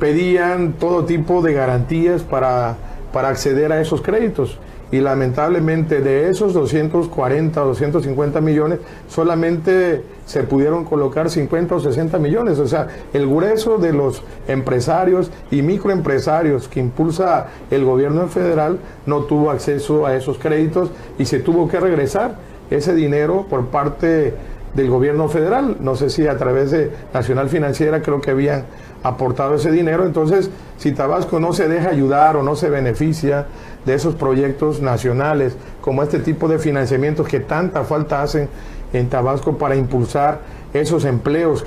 Speaker 3: pedían todo tipo de garantías para acceder a esos créditos. Y lamentablemente de esos 240 o 250 millones, solamente se pudieron colocar 50 o 60 millones. O sea, el grueso de los empresarios y microempresarios que impulsa el gobierno federal no tuvo acceso a esos créditos y se tuvo que regresar ese dinero por parte del gobierno federal. No sé si a través de Nacional Financiera creo que habían aportado ese dinero. Entonces, si Tabasco no se deja ayudar o no se beneficia de esos proyectos nacionales, como este tipo de financiamientos que tanta falta hacen en Tabasco para impulsar esos empleos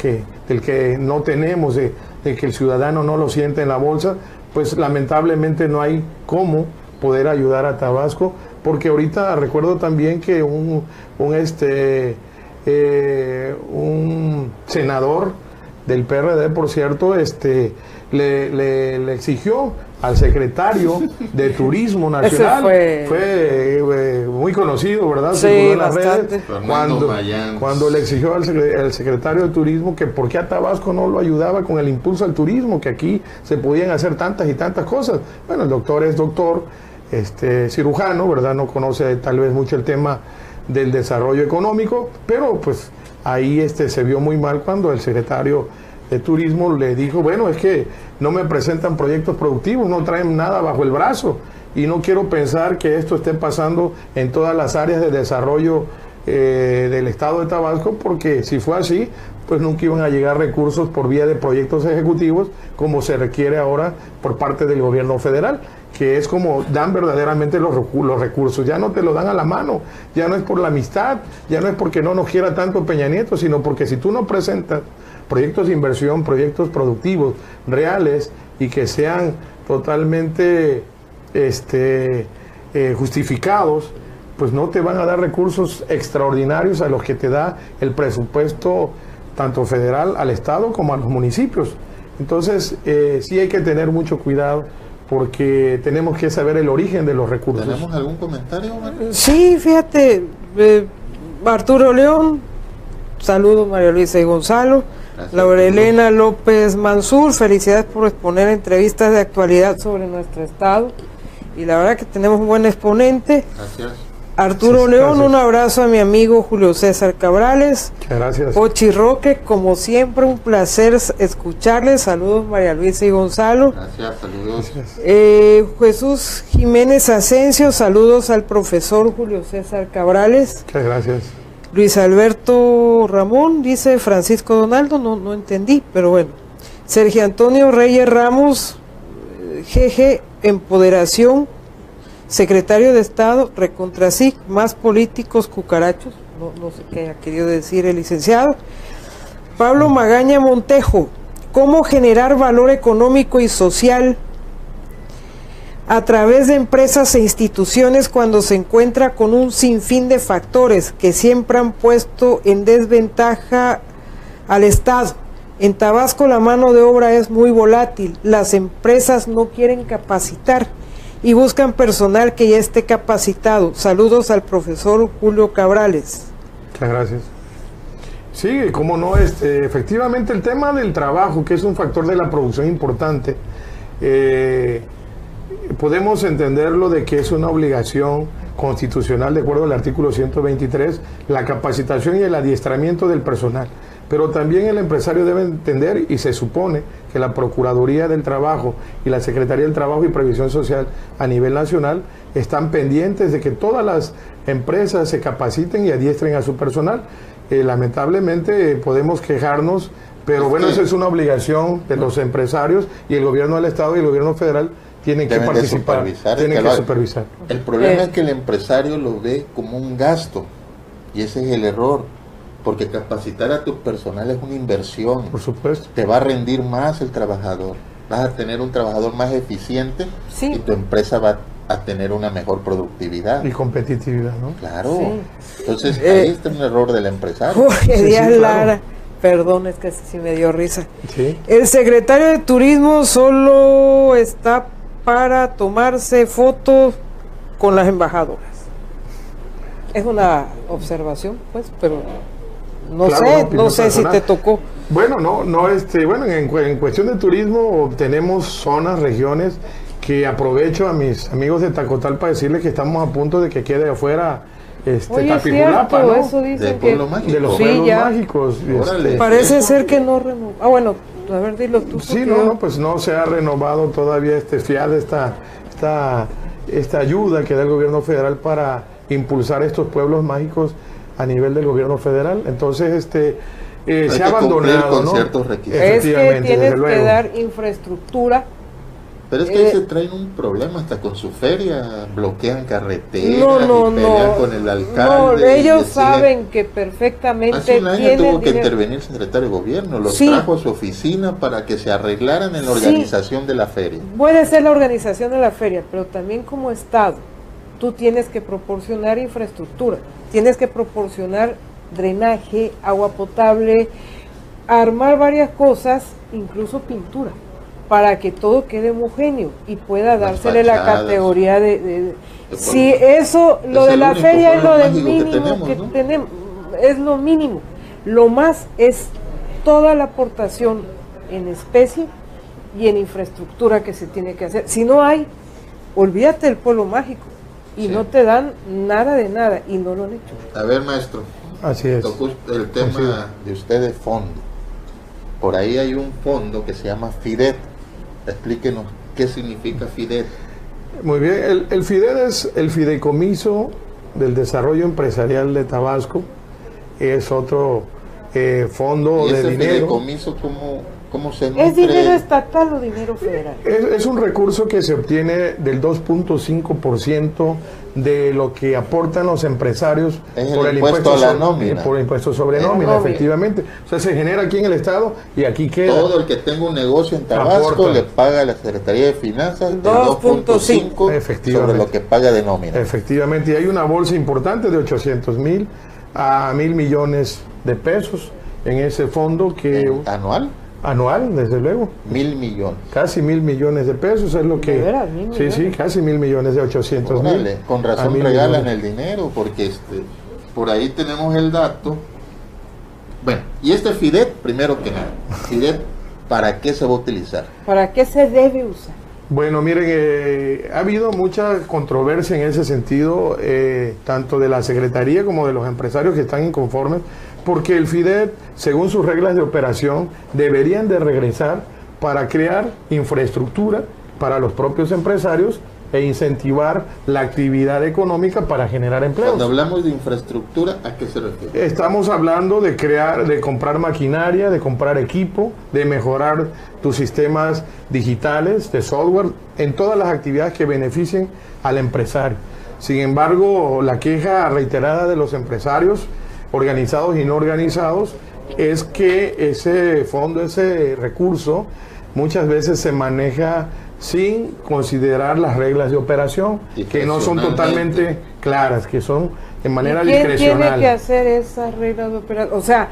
Speaker 3: del que no tenemos, de que el ciudadano no lo siente en la bolsa, pues lamentablemente no hay cómo poder ayudar a Tabasco, porque ahorita recuerdo también que un senador del PRD, por cierto, le exigió al secretario de Turismo Nacional, fue muy conocido, ¿verdad?
Speaker 2: Sí,
Speaker 3: en las
Speaker 2: bastante.
Speaker 3: Redes, cuando le exigió al secretario de Turismo que por qué a Tabasco no lo ayudaba con el impulso al turismo, que aquí se podían hacer tantas y tantas cosas. Bueno, el doctor es doctor, cirujano, ¿verdad? No conoce tal vez mucho el tema del desarrollo económico, pero pues ahí se vio muy mal cuando el secretario de Turismo le dijo, bueno, es que no me presentan proyectos productivos, no traen nada bajo el brazo, y no quiero pensar que esto esté pasando en todas las áreas de desarrollo del estado de Tabasco, porque si fue así, pues nunca iban a llegar recursos por vía de proyectos ejecutivos como se requiere ahora por parte del gobierno federal, que es como dan verdaderamente los recursos. Ya no te lo dan a la mano, ya no es por la amistad, ya no es porque no nos quiera tanto Peña Nieto, sino porque si tú no presentas proyectos de inversión, proyectos productivos, reales, y que sean totalmente justificados, pues no te van a dar recursos extraordinarios a los que te da el presupuesto tanto federal al Estado como a los municipios. Entonces, sí hay que tener mucho cuidado, porque tenemos que saber el origen de los recursos.
Speaker 1: ¿Tenemos algún comentario, María?
Speaker 2: Sí, fíjate, Arturo León, saludos María Luisa y Gonzalo.
Speaker 1: Gracias,
Speaker 2: Laura Elena López Mansur, felicidades por exponer entrevistas de actualidad sobre nuestro estado, y la verdad que tenemos un buen exponente.
Speaker 1: Gracias.
Speaker 2: Arturo
Speaker 3: Sí,
Speaker 2: León,
Speaker 3: gracias.
Speaker 2: un abrazo a mi amigo Julio César Cabrales.
Speaker 3: Muchas gracias.
Speaker 2: Pochi Roque, como siempre un placer escucharles. Saludos María Luisa y Gonzalo.
Speaker 1: Gracias, saludos.
Speaker 3: Gracias.
Speaker 2: Jesús Jiménez Asensio, saludos al profesor Julio César Cabrales.
Speaker 3: Muchas gracias.
Speaker 2: Luis Alberto Ramón, dice Francisco Donaldo, no entendí, pero bueno. Sergio Antonio Reyes Ramos, GG, Empoderación, secretario de Estado, Recontrasic, más políticos cucarachos, no sé qué haya querido decir el licenciado. Pablo Magaña Montejo, ¿cómo generar valor económico y social a través de empresas e instituciones cuando se encuentra con un sinfín de factores que siempre han puesto en desventaja al Estado? En Tabasco la mano de obra es muy volátil, las empresas no quieren capacitar y buscan personal que ya esté capacitado. Saludos al profesor Julio Cabrales.
Speaker 3: Muchas gracias. Sí, cómo no, efectivamente el tema del trabajo, que es un factor de la producción importante, podemos entenderlo de que es una obligación constitucional de acuerdo al artículo 123, la capacitación y el adiestramiento del personal. Pero también el empresario debe entender, y se supone que la Procuraduría del Trabajo y la Secretaría del Trabajo y Previsión Social a nivel nacional están pendientes de que todas las empresas se capaciten y adiestren a su personal. Lamentablemente podemos quejarnos Pero bueno, esa es una obligación de los empresarios, y el gobierno del Estado y el gobierno federal tienen que participar, tienen que supervisar.
Speaker 1: El problema es que el empresario lo ve como un gasto, y ese es el error, porque capacitar a tu personal es una inversión.
Speaker 3: Por supuesto.
Speaker 1: Te va a rendir más el trabajador, vas a tener un trabajador más eficiente,
Speaker 2: sí,
Speaker 1: y tu empresa va a tener una mejor productividad.
Speaker 3: Y competitividad, ¿no?
Speaker 1: Claro.
Speaker 2: Sí.
Speaker 1: Entonces, ahí está un error del empresario.
Speaker 2: Jorge
Speaker 3: Sí,
Speaker 2: Díaz
Speaker 3: claro.
Speaker 2: Lara, perdón, es que sí me dio risa.
Speaker 3: Sí.
Speaker 2: El secretario de Turismo solo está para tomarse fotos con las embajadoras. Es una observación, pues, pero no
Speaker 3: Claro,
Speaker 2: sé,
Speaker 3: una opinión
Speaker 2: no sé si
Speaker 3: personal.
Speaker 2: te tocó.
Speaker 3: Bueno, bueno, en cuestión de turismo tenemos zonas, regiones que aprovecho a mis amigos de Tacotal para decirles que estamos a punto de que quede afuera
Speaker 2: Oye, es
Speaker 3: Tapijulapa,
Speaker 2: cierto,
Speaker 3: ¿no?
Speaker 2: eso
Speaker 1: Del
Speaker 2: dicen que
Speaker 1: pueblo mágico.
Speaker 3: De los
Speaker 2: Sí,
Speaker 3: pueblos
Speaker 2: ya.
Speaker 3: mágicos.
Speaker 1: Órale.
Speaker 2: parece ser que no renovó. Ah, bueno, a ver, dilo tú.
Speaker 3: Sí,
Speaker 2: porque
Speaker 3: no, pues no se ha renovado todavía FIAD, esta ayuda que da el gobierno federal para impulsar estos pueblos mágicos a nivel del gobierno federal. Entonces, se
Speaker 1: que
Speaker 3: ha abandonado,
Speaker 1: cumplir con
Speaker 3: ¿no?
Speaker 1: ciertos requisitos.
Speaker 2: es que
Speaker 3: Efectivamente,
Speaker 2: tienes
Speaker 3: desde
Speaker 2: que
Speaker 3: luego.
Speaker 2: dar infraestructura.
Speaker 1: Pero es que ahí se traen un problema hasta con su feria, bloquean carreteras
Speaker 2: No,
Speaker 1: y pelean con el alcalde.
Speaker 2: No,
Speaker 1: y
Speaker 2: ellos
Speaker 1: deciden-
Speaker 2: saben que perfectamente
Speaker 1: Hace un año
Speaker 2: tienen
Speaker 1: tuvo que
Speaker 2: dinero.
Speaker 1: intervenir el secretario de gobierno, los
Speaker 2: Sí.
Speaker 1: trajo a su oficina para que se arreglaran en la
Speaker 2: Sí.
Speaker 1: organización de la feria.
Speaker 2: Puede ser la organización de la feria, pero también como Estado, tú tienes que proporcionar infraestructura, tienes que proporcionar drenaje, agua potable, armar varias cosas, incluso pintura, para que todo quede homogéneo y pueda
Speaker 1: Las
Speaker 2: dársele la
Speaker 1: fachadas.
Speaker 2: categoría de
Speaker 1: De
Speaker 2: si
Speaker 1: pueblo.
Speaker 2: eso, lo
Speaker 1: Es
Speaker 2: de
Speaker 1: el
Speaker 2: la
Speaker 1: único
Speaker 2: feria es lo
Speaker 1: pueblo
Speaker 2: de
Speaker 1: mágico que
Speaker 2: mínimo
Speaker 1: tenemos,
Speaker 2: que
Speaker 1: ¿no?
Speaker 2: tenemos, es lo mínimo. Lo más es toda la aportación en especie y en infraestructura que se tiene que hacer. Si no hay, olvídate del pueblo mágico y
Speaker 1: Sí.
Speaker 2: no te dan nada de nada y no lo han hecho.
Speaker 1: A ver, maestro,
Speaker 3: Así es.
Speaker 1: tocó el tema de ustedes, fondo. Por ahí hay un fondo que se llama FIDET. Explíquenos qué significa FIDET.
Speaker 3: Muy bien, el FIDED es el Fideicomiso del Desarrollo Empresarial de Tabasco, es otro fondo
Speaker 1: ¿Y
Speaker 3: de
Speaker 1: ese
Speaker 3: dinero.
Speaker 1: fideicomiso cómo se nutre?
Speaker 2: ¿Es dinero estatal o dinero federal?
Speaker 3: Es un recurso que se obtiene del 2.5% de lo que aportan los empresarios
Speaker 1: Es el impuesto a la nómina.
Speaker 3: por el impuesto sobre
Speaker 2: La
Speaker 3: nómina,
Speaker 2: nómina.
Speaker 3: efectivamente. O sea, se genera aquí en el Estado y aquí queda.
Speaker 1: Todo el que tenga un negocio en Tabasco
Speaker 3: Aporta.
Speaker 1: le paga a la Secretaría de Finanzas el
Speaker 2: 2.5
Speaker 3: Efectivamente.
Speaker 1: sobre lo que paga de nómina.
Speaker 3: Efectivamente, y hay una bolsa importante de 800,000 a 1,000 millones de pesos en ese fondo que
Speaker 1: ¿Anual?
Speaker 3: anual, desde luego.
Speaker 1: 1,000 millones.
Speaker 3: Casi 1,000 millones de pesos es lo que...
Speaker 2: ¿De veras? 1,000
Speaker 3: Sí, sí,
Speaker 2: millones.
Speaker 3: casi 1,000 millones de 800,000.
Speaker 1: Órale, con
Speaker 3: a
Speaker 1: razón
Speaker 3: 1,000
Speaker 1: regalan
Speaker 3: millones.
Speaker 1: el dinero, porque por ahí tenemos el dato. Bueno, y este FIDET, primero que nada, FIDET, ¿para qué se va a utilizar?
Speaker 2: ¿Para qué se debe usar?
Speaker 3: Bueno, miren, ha habido mucha controversia en ese sentido, tanto de la Secretaría como de los empresarios que están inconformes, porque el FIDET, según sus reglas de operación, deberían de regresar para crear infraestructura para los propios empresarios e incentivar la actividad económica para generar empleos.
Speaker 1: Cuando hablamos de infraestructura, ¿a qué se refiere?
Speaker 3: Estamos hablando de de comprar maquinaria, de comprar equipo, de mejorar tus sistemas digitales, de software, en todas las actividades que beneficien al empresario. Sin embargo, la queja reiterada de los empresarios, organizados y no organizados, es que ese fondo, ese recurso, muchas veces se maneja sin considerar las reglas de operación, que no son totalmente claras, que son de manera
Speaker 2: ¿Y quién
Speaker 3: discrecional.
Speaker 2: tiene que hacer esas reglas de operación? O sea,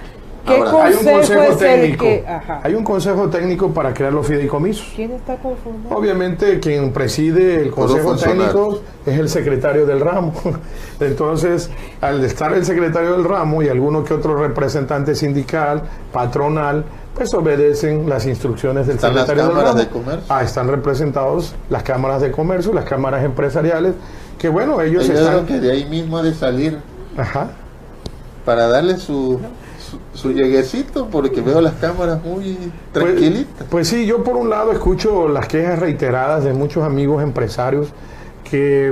Speaker 2: ¿qué
Speaker 1: Ahora,
Speaker 3: Hay un
Speaker 2: consejo
Speaker 3: consejo
Speaker 2: es el
Speaker 3: técnico.
Speaker 2: que...? Ajá.
Speaker 3: Hay un consejo técnico para crear los fideicomisos.
Speaker 2: ¿Quién está conformado?
Speaker 3: Obviamente quien preside el
Speaker 1: Por un
Speaker 3: consejo
Speaker 1: funcionario.
Speaker 3: técnico es el secretario del ramo. Entonces, al estar el secretario del ramo y alguno que otro representante sindical, patronal, pues obedecen las instrucciones del
Speaker 1: ¿Están las
Speaker 3: secretario del
Speaker 1: cámaras
Speaker 3: ramo.
Speaker 1: de comercio?
Speaker 3: Están representados las cámaras de comercio, las cámaras empresariales, que bueno, ellos
Speaker 1: Yo creo
Speaker 3: están...
Speaker 1: que de ahí mismo ha de salir
Speaker 3: Ajá.
Speaker 1: para darle su lleguecito, porque veo las cámaras muy tranquilitas.
Speaker 3: Pues sí, yo por un lado escucho las quejas reiteradas de muchos amigos empresarios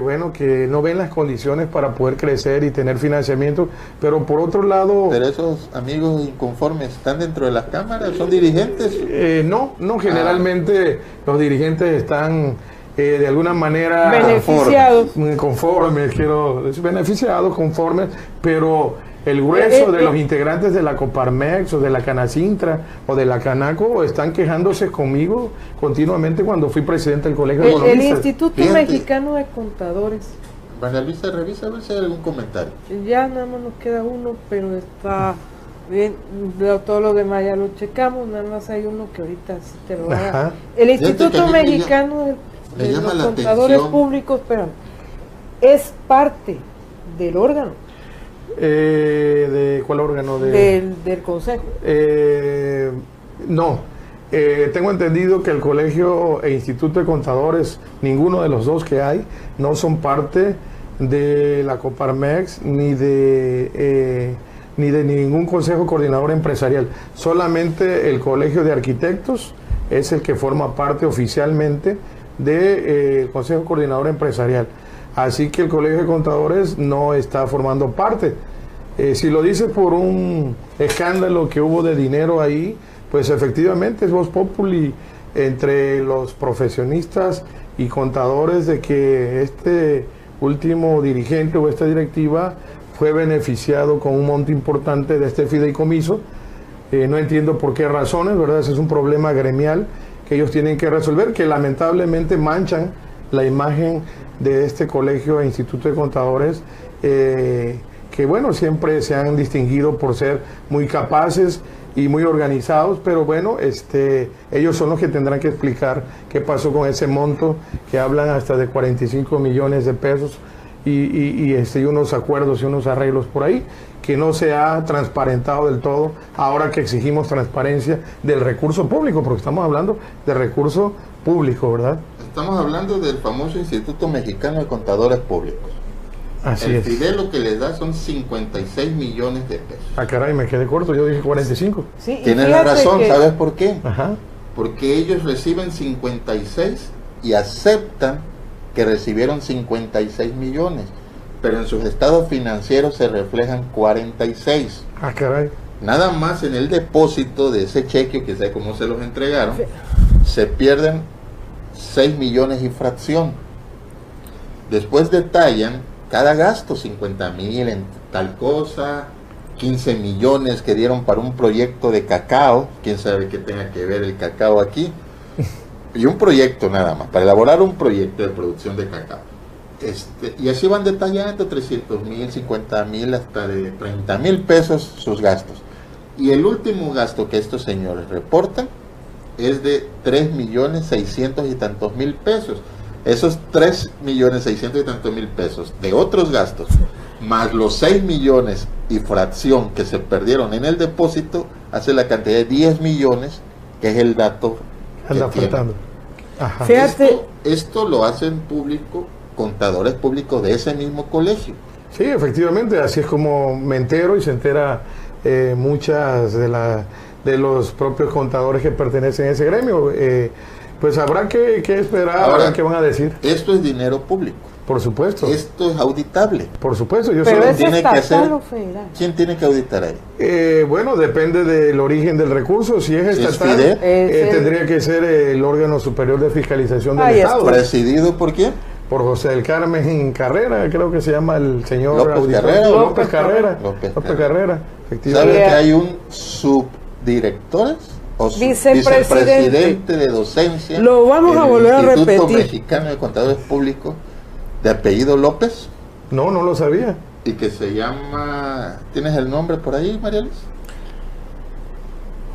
Speaker 3: bueno, que no ven las condiciones para poder crecer y tener financiamiento, pero por otro lado...
Speaker 1: Pero esos amigos inconformes están dentro de las cámaras, ¿son dirigentes?
Speaker 3: No, generalmente los dirigentes están de alguna manera
Speaker 2: beneficiados,
Speaker 3: conformes, conformes, pero el grueso de los integrantes de la Coparmex o de la Canacintra o de la Canaco están quejándose conmigo continuamente cuando fui presidente del Colegio de
Speaker 2: el
Speaker 3: Economistas.
Speaker 2: Instituto Mexicano de Contadores.
Speaker 1: María Luisa, revisa a ver si hay algún comentario.
Speaker 2: Ya nada más nos queda uno, pero está bien, todos los demás ya lo checamos, nada más hay uno que ahorita sí te lo voy a dar. El Instituto Mexicano de los Contadores Públicos, pero es parte del órgano.
Speaker 3: ¿De cuál órgano?
Speaker 2: Del Consejo.
Speaker 3: No. Tengo entendido que el Colegio e Instituto de Contadores, ninguno de los dos que hay, no son parte de la Coparmex ni de ningún Consejo Coordinador Empresarial. Solamente el Colegio de Arquitectos es el que forma parte oficialmente del Consejo Coordinador Empresarial. Así que el Colegio de Contadores no está formando parte. Si lo dice por un escándalo que hubo de dinero ahí, pues efectivamente es voz populi entre los profesionistas y contadores de que este último dirigente o esta directiva fue beneficiado con un monto importante de este fideicomiso. No entiendo por qué razones, ¿verdad? Ese es un problema gremial que ellos tienen que resolver, que lamentablemente manchan la imagen de este Colegio e Instituto de Contadores, que bueno, siempre se han distinguido por ser muy capaces y muy organizados, pero bueno, ellos son los que tendrán que explicar qué pasó con ese monto, que hablan hasta de 45 millones de pesos y unos acuerdos y unos arreglos por ahí, que no se ha transparentado del todo, ahora que exigimos transparencia del recurso público, porque estamos hablando de recurso público, ¿verdad?
Speaker 1: Estamos hablando del famoso Instituto Mexicano de Contadores Públicos.
Speaker 3: Así es.
Speaker 1: El FIDE lo que les da son 56 millones de pesos.
Speaker 3: Ah, caray, me quedé corto, yo dije 45.
Speaker 2: Sí,
Speaker 1: tienes la razón, ¿sabes por qué?
Speaker 3: Ajá.
Speaker 1: Porque ellos reciben 56 y aceptan que recibieron 56 millones, pero en sus estados financieros se reflejan 46.
Speaker 3: Ah, caray.
Speaker 1: Nada más en el depósito de ese cheque, que sé cómo se los entregaron, se pierden 6 millones y fracción. Después detallan cada gasto, 50,000 en tal cosa, 15 millones que dieron para un proyecto de cacao, quién sabe qué tenga que ver el cacao aquí, y un proyecto nada más, para elaborar un proyecto de producción de cacao. Y así van detallando 300,000, 50,000, hasta de 30,000 pesos sus gastos. Y el último gasto que estos señores reportan es de 3,600,000 y tantos mil pesos. Esos 3,600,000 y tantos mil pesos de otros gastos, más los 6 millones y fracción que se perdieron en el depósito, hace la cantidad de 10 millones, que es el dato que
Speaker 3: anda
Speaker 1: tienen.
Speaker 3: faltando. Ajá.
Speaker 2: Fíjate.
Speaker 1: Esto lo hacen público contadores públicos de ese mismo colegio.
Speaker 3: Sí, efectivamente, así es como me entero y se entera muchas de los propios contadores que pertenecen a ese gremio. Pues habrá que esperar
Speaker 1: Ahora,
Speaker 3: a ver qué van a decir.
Speaker 1: Esto es dinero público.
Speaker 3: Por supuesto.
Speaker 1: Esto es auditable.
Speaker 3: Por supuesto. Yo
Speaker 2: Pero
Speaker 3: solo
Speaker 2: es
Speaker 1: tiene que
Speaker 2: estatal
Speaker 1: hacer-
Speaker 2: o federal.
Speaker 1: ¿Quién tiene que auditar ahí?
Speaker 3: Bueno, depende del origen del recurso. Si es
Speaker 1: Si es
Speaker 3: estatal,
Speaker 1: FIDE.
Speaker 3: tendría que ser el órgano superior de fiscalización del
Speaker 2: Ahí está.
Speaker 3: Estado.
Speaker 1: ¿Presidido por quién?
Speaker 3: Por José del Carmen Carrera, creo que se llama el señor
Speaker 1: López
Speaker 3: auditor.
Speaker 1: Carrera.
Speaker 3: López Carrera.
Speaker 1: López
Speaker 3: López
Speaker 1: Carrera.
Speaker 3: Carrera,
Speaker 1: ¿Sabe
Speaker 3: efectivamente.
Speaker 1: que hay un subdirector o
Speaker 2: Vicepresidente.
Speaker 1: vicepresidente de docencia?
Speaker 2: Lo vamos a volver a
Speaker 1: en el Instituto
Speaker 2: repetir.
Speaker 1: Mexicano de Contadores Públicos, de apellido López,
Speaker 3: No lo sabía.
Speaker 1: y que se llama... ¿Tienes el nombre por ahí, María Luis?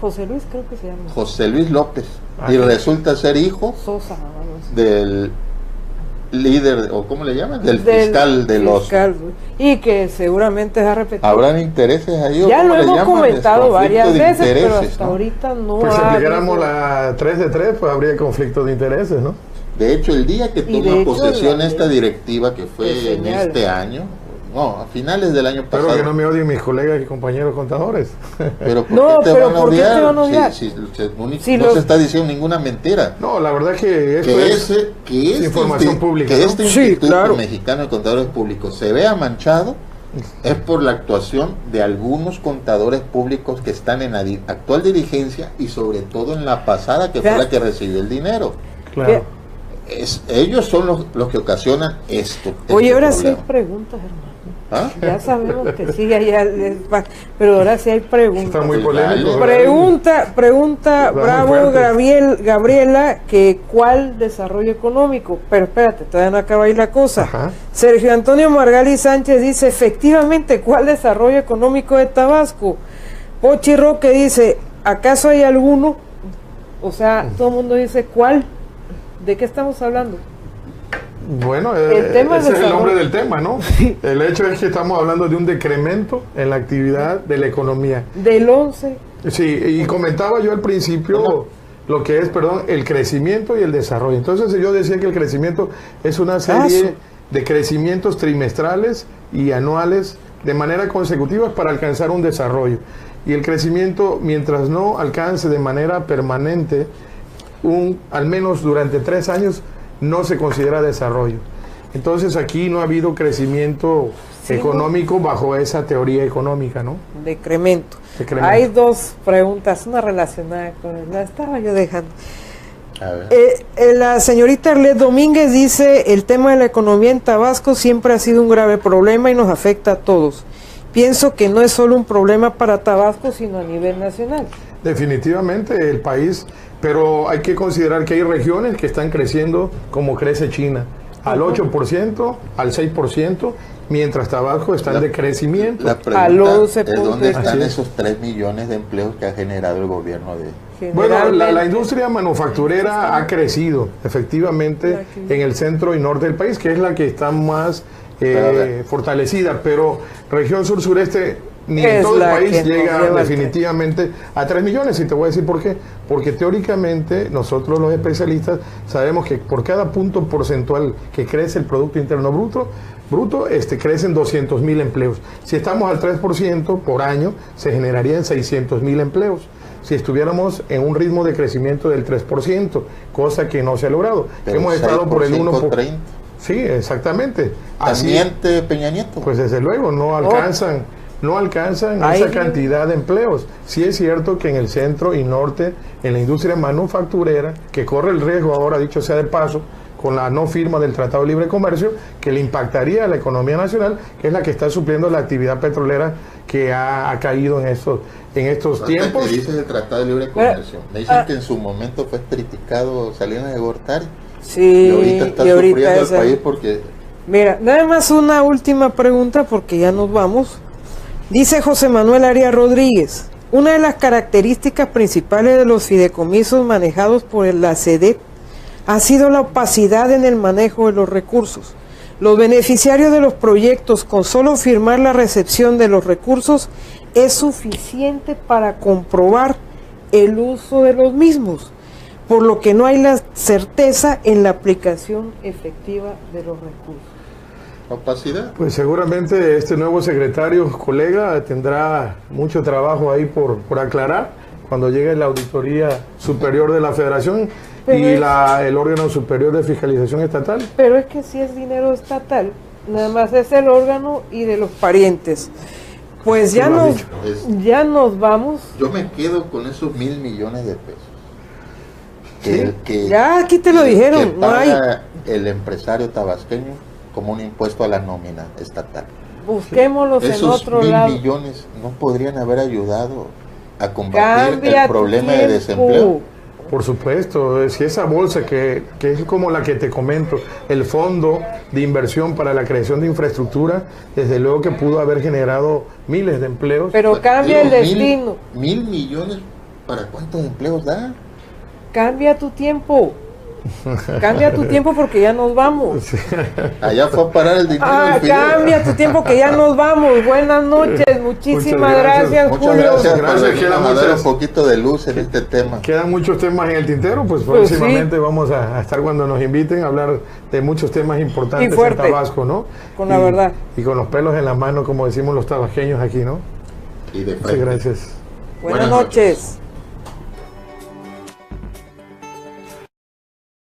Speaker 2: José Luis creo que se llama.
Speaker 1: José Luis López.
Speaker 3: Ah,
Speaker 1: Y
Speaker 3: sí.
Speaker 1: resulta ser hijo
Speaker 2: Sosa. algo así.
Speaker 1: del líder, o ¿cómo le llaman? Del fiscal de los...
Speaker 2: fiscal, y que seguramente va a repetir.
Speaker 1: ¿Habrán intereses ahí? ¿O
Speaker 2: Ya
Speaker 1: cómo
Speaker 2: lo
Speaker 1: le
Speaker 2: hemos
Speaker 1: llaman?
Speaker 2: comentado
Speaker 1: Conflicto
Speaker 2: varias
Speaker 1: de
Speaker 2: veces, pero
Speaker 1: intereses,
Speaker 2: hasta
Speaker 1: ¿no?
Speaker 2: ahorita no
Speaker 3: Pues si
Speaker 2: ha
Speaker 3: aplicáramos
Speaker 2: habido-
Speaker 3: la 3 de 3, pues habría conflicto de intereses, ¿no?
Speaker 1: De hecho, el día que
Speaker 2: Y de
Speaker 1: toma
Speaker 2: hecho,
Speaker 1: posesión
Speaker 2: la-
Speaker 1: esta directiva, que fue
Speaker 2: de
Speaker 1: en
Speaker 2: señal.
Speaker 1: este año, No, a finales del año pasado.
Speaker 3: Espero que no me odien mis colegas y compañeros contadores.
Speaker 1: Pero ¿por
Speaker 2: No,
Speaker 1: qué te
Speaker 2: pero
Speaker 1: van a
Speaker 2: ¿por qué te
Speaker 1: odiar?
Speaker 2: van a odiar?
Speaker 1: No se está diciendo ninguna mentira.
Speaker 3: No, la verdad que esto
Speaker 1: Que
Speaker 3: es
Speaker 1: este
Speaker 3: información pública,
Speaker 1: que
Speaker 3: ¿no?
Speaker 1: este
Speaker 2: Sí,
Speaker 1: Instituto
Speaker 2: claro.
Speaker 1: Mexicano de Contadores Públicos se vea manchado es por la actuación de algunos contadores públicos que están en la actual dirigencia y sobre todo en la pasada, que fue la que recibió el dinero.
Speaker 3: Claro.
Speaker 1: Ellos son los que ocasionan esto.
Speaker 2: Oye, ahora sí hay
Speaker 1: problema.
Speaker 2: preguntas, hermano.
Speaker 1: ¿Ah?
Speaker 2: Ya sabemos que sí, pero ahora sí hay preguntas.
Speaker 3: Está muy polémico.
Speaker 2: Pregunta
Speaker 3: Está
Speaker 2: Bravo
Speaker 3: muy fuerte.
Speaker 2: Gabriela, que ¿cuál desarrollo económico? Pero espérate, todavía no acaba ahí la cosa.
Speaker 3: Ajá.
Speaker 2: Sergio Antonio Margali Sánchez dice, efectivamente, ¿cuál desarrollo económico de Tabasco? Pochi Roque dice, ¿acaso hay alguno? O sea, todo el mundo dice, ¿cuál? ¿De qué estamos hablando?
Speaker 3: Bueno,
Speaker 2: El tema
Speaker 3: ese es el
Speaker 2: desarrollo.
Speaker 3: nombre del tema, ¿no? El hecho es que estamos hablando de un decremento en la actividad de la economía.
Speaker 2: Del 11.
Speaker 3: Sí, y comentaba yo al principio lo que es, perdón, el crecimiento y el desarrollo. Entonces yo decía que el crecimiento es una serie de crecimientos trimestrales y anuales de manera consecutiva para alcanzar un desarrollo. Y el crecimiento, mientras no alcance de manera permanente, al menos durante 3 años, no se considera desarrollo. Entonces aquí no ha habido crecimiento económico bajo esa teoría económica, ¿no?
Speaker 2: Decremento.
Speaker 3: Decremento.
Speaker 2: Hay dos preguntas, una relacionada con la estaba yo dejando.
Speaker 1: A ver.
Speaker 2: La señorita Arlet Domínguez dice, el tema de la economía en Tabasco siempre ha sido un grave problema y nos afecta a todos. Pienso que no es solo un problema para Tabasco, sino a nivel nacional.
Speaker 3: Definitivamente el país, pero hay que considerar que hay regiones que están creciendo como crece China, al 8%, al 6%, mientras Tabasco está en decrecimiento.
Speaker 1: La
Speaker 2: Al
Speaker 1: pregunta
Speaker 2: 11
Speaker 1: es dónde
Speaker 3: Así
Speaker 1: están
Speaker 3: es.
Speaker 1: esos 3 millones de empleos que ha generado el gobierno de...
Speaker 3: Bueno, la
Speaker 2: Generalmente,
Speaker 3: industria manufacturera ha crecido efectivamente en el centro y norte del país, que es la que está más fortalecida, pero región sur-sureste ni en
Speaker 2: Es
Speaker 3: todo el
Speaker 2: la
Speaker 3: país
Speaker 2: que nos
Speaker 3: llega
Speaker 2: lleva al
Speaker 3: definitivamente a 3 millones, y te voy a decir por qué. Porque teóricamente nosotros los especialistas sabemos que por cada punto porcentual que crece el Producto Interno Bruto, crecen 200,000 empleos. Si estamos al 3% por año, se generarían 600,000 empleos. Si estuviéramos en un ritmo de crecimiento del 3%, cosa que no se ha logrado.
Speaker 1: Pero
Speaker 3: Hemos estado por el 1%.
Speaker 1: 30.
Speaker 3: Sí, exactamente.
Speaker 1: También de Peña Nieto.
Speaker 3: Pues desde luego, no alcanzan
Speaker 2: Ahí
Speaker 3: esa cantidad de empleos. Sí es cierto que en el centro y norte, en la industria manufacturera, que corre el riesgo ahora, dicho sea de paso, con la no firma del Tratado de Libre Comercio, que le impactaría a la economía nacional, que es la que está supliendo la actividad petrolera que ha caído en estos tiempos.
Speaker 1: ¿Qué dices del Tratado de Libre Comercio? Me dicen que en su momento fue criticado Salinas de Gortari.
Speaker 2: Sí,
Speaker 1: Y ahorita está sufriendo el país porque...
Speaker 2: Mira, nada más una última pregunta porque ya nos vamos. Dice José Manuel Arias Rodríguez, una de las características principales de los fideicomisos manejados por la SEDET ha sido la opacidad en el manejo de los recursos. Los beneficiarios de los proyectos, con solo firmar la recepción de los recursos, es suficiente para comprobar el uso de los mismos, por lo que no hay la certeza en la aplicación efectiva de los recursos.
Speaker 1: Opacidad.
Speaker 3: Pues seguramente este nuevo secretario, colega, tendrá mucho trabajo ahí por aclarar cuando llegue la Auditoría Superior de la Federación y el órgano superior de fiscalización estatal.
Speaker 2: Pero es que si es dinero estatal, nada más es el órgano y de los parientes. Pues ya
Speaker 3: lo has dicho.
Speaker 2: ya nos vamos.
Speaker 1: Yo me quedo con esos 1,000 millones de pesos.
Speaker 2: Ya aquí te lo dijeron,
Speaker 1: que
Speaker 2: no hay.
Speaker 1: paga el empresario tabasqueño como un impuesto a la nómina estatal.
Speaker 2: Busquémoslos en
Speaker 1: Esos
Speaker 2: otro
Speaker 1: 1,000
Speaker 2: lado.
Speaker 1: millones no podrían haber ayudado a combatir
Speaker 2: Cambia
Speaker 1: el problema
Speaker 2: tu
Speaker 1: de
Speaker 2: tiempo.
Speaker 1: desempleo.
Speaker 3: Por supuesto, si esa bolsa que es como la que te comento, el fondo de inversión para la creación de infraestructura, desde luego que pudo haber generado miles de empleos.
Speaker 2: Pero cambia el
Speaker 1: Digo,
Speaker 2: destino.
Speaker 1: 1,000 millones, ¿para cuántos empleos da?
Speaker 2: Cambia tu tiempo. Cambia tu tiempo porque ya nos vamos.
Speaker 3: Sí.
Speaker 1: Allá fue a parar el dinero. del fideo.
Speaker 2: Cambia tu tiempo que ya nos vamos. Buenas noches, muchísimas
Speaker 3: Muchas gracias.
Speaker 2: gracias,
Speaker 1: Muchas
Speaker 2: Julio.
Speaker 1: gracias por
Speaker 3: Gracias,
Speaker 1: venirnos
Speaker 3: quedan
Speaker 1: a dar
Speaker 3: muchas-
Speaker 1: un poquito de luz en este tema.
Speaker 3: Quedan muchos temas en el tintero, pues
Speaker 2: Pues
Speaker 3: próximamente
Speaker 2: sí.
Speaker 3: vamos a estar cuando nos inviten a hablar de muchos temas importantes
Speaker 2: Y fuerte.
Speaker 3: en Tabasco, ¿no?
Speaker 2: Con la verdad.
Speaker 3: Y con los pelos en la mano, como decimos los tabasqueños aquí, ¿no?
Speaker 1: Y de
Speaker 3: Muchas
Speaker 1: frente.
Speaker 3: gracias.
Speaker 2: Buenas
Speaker 1: Buenas
Speaker 2: noches.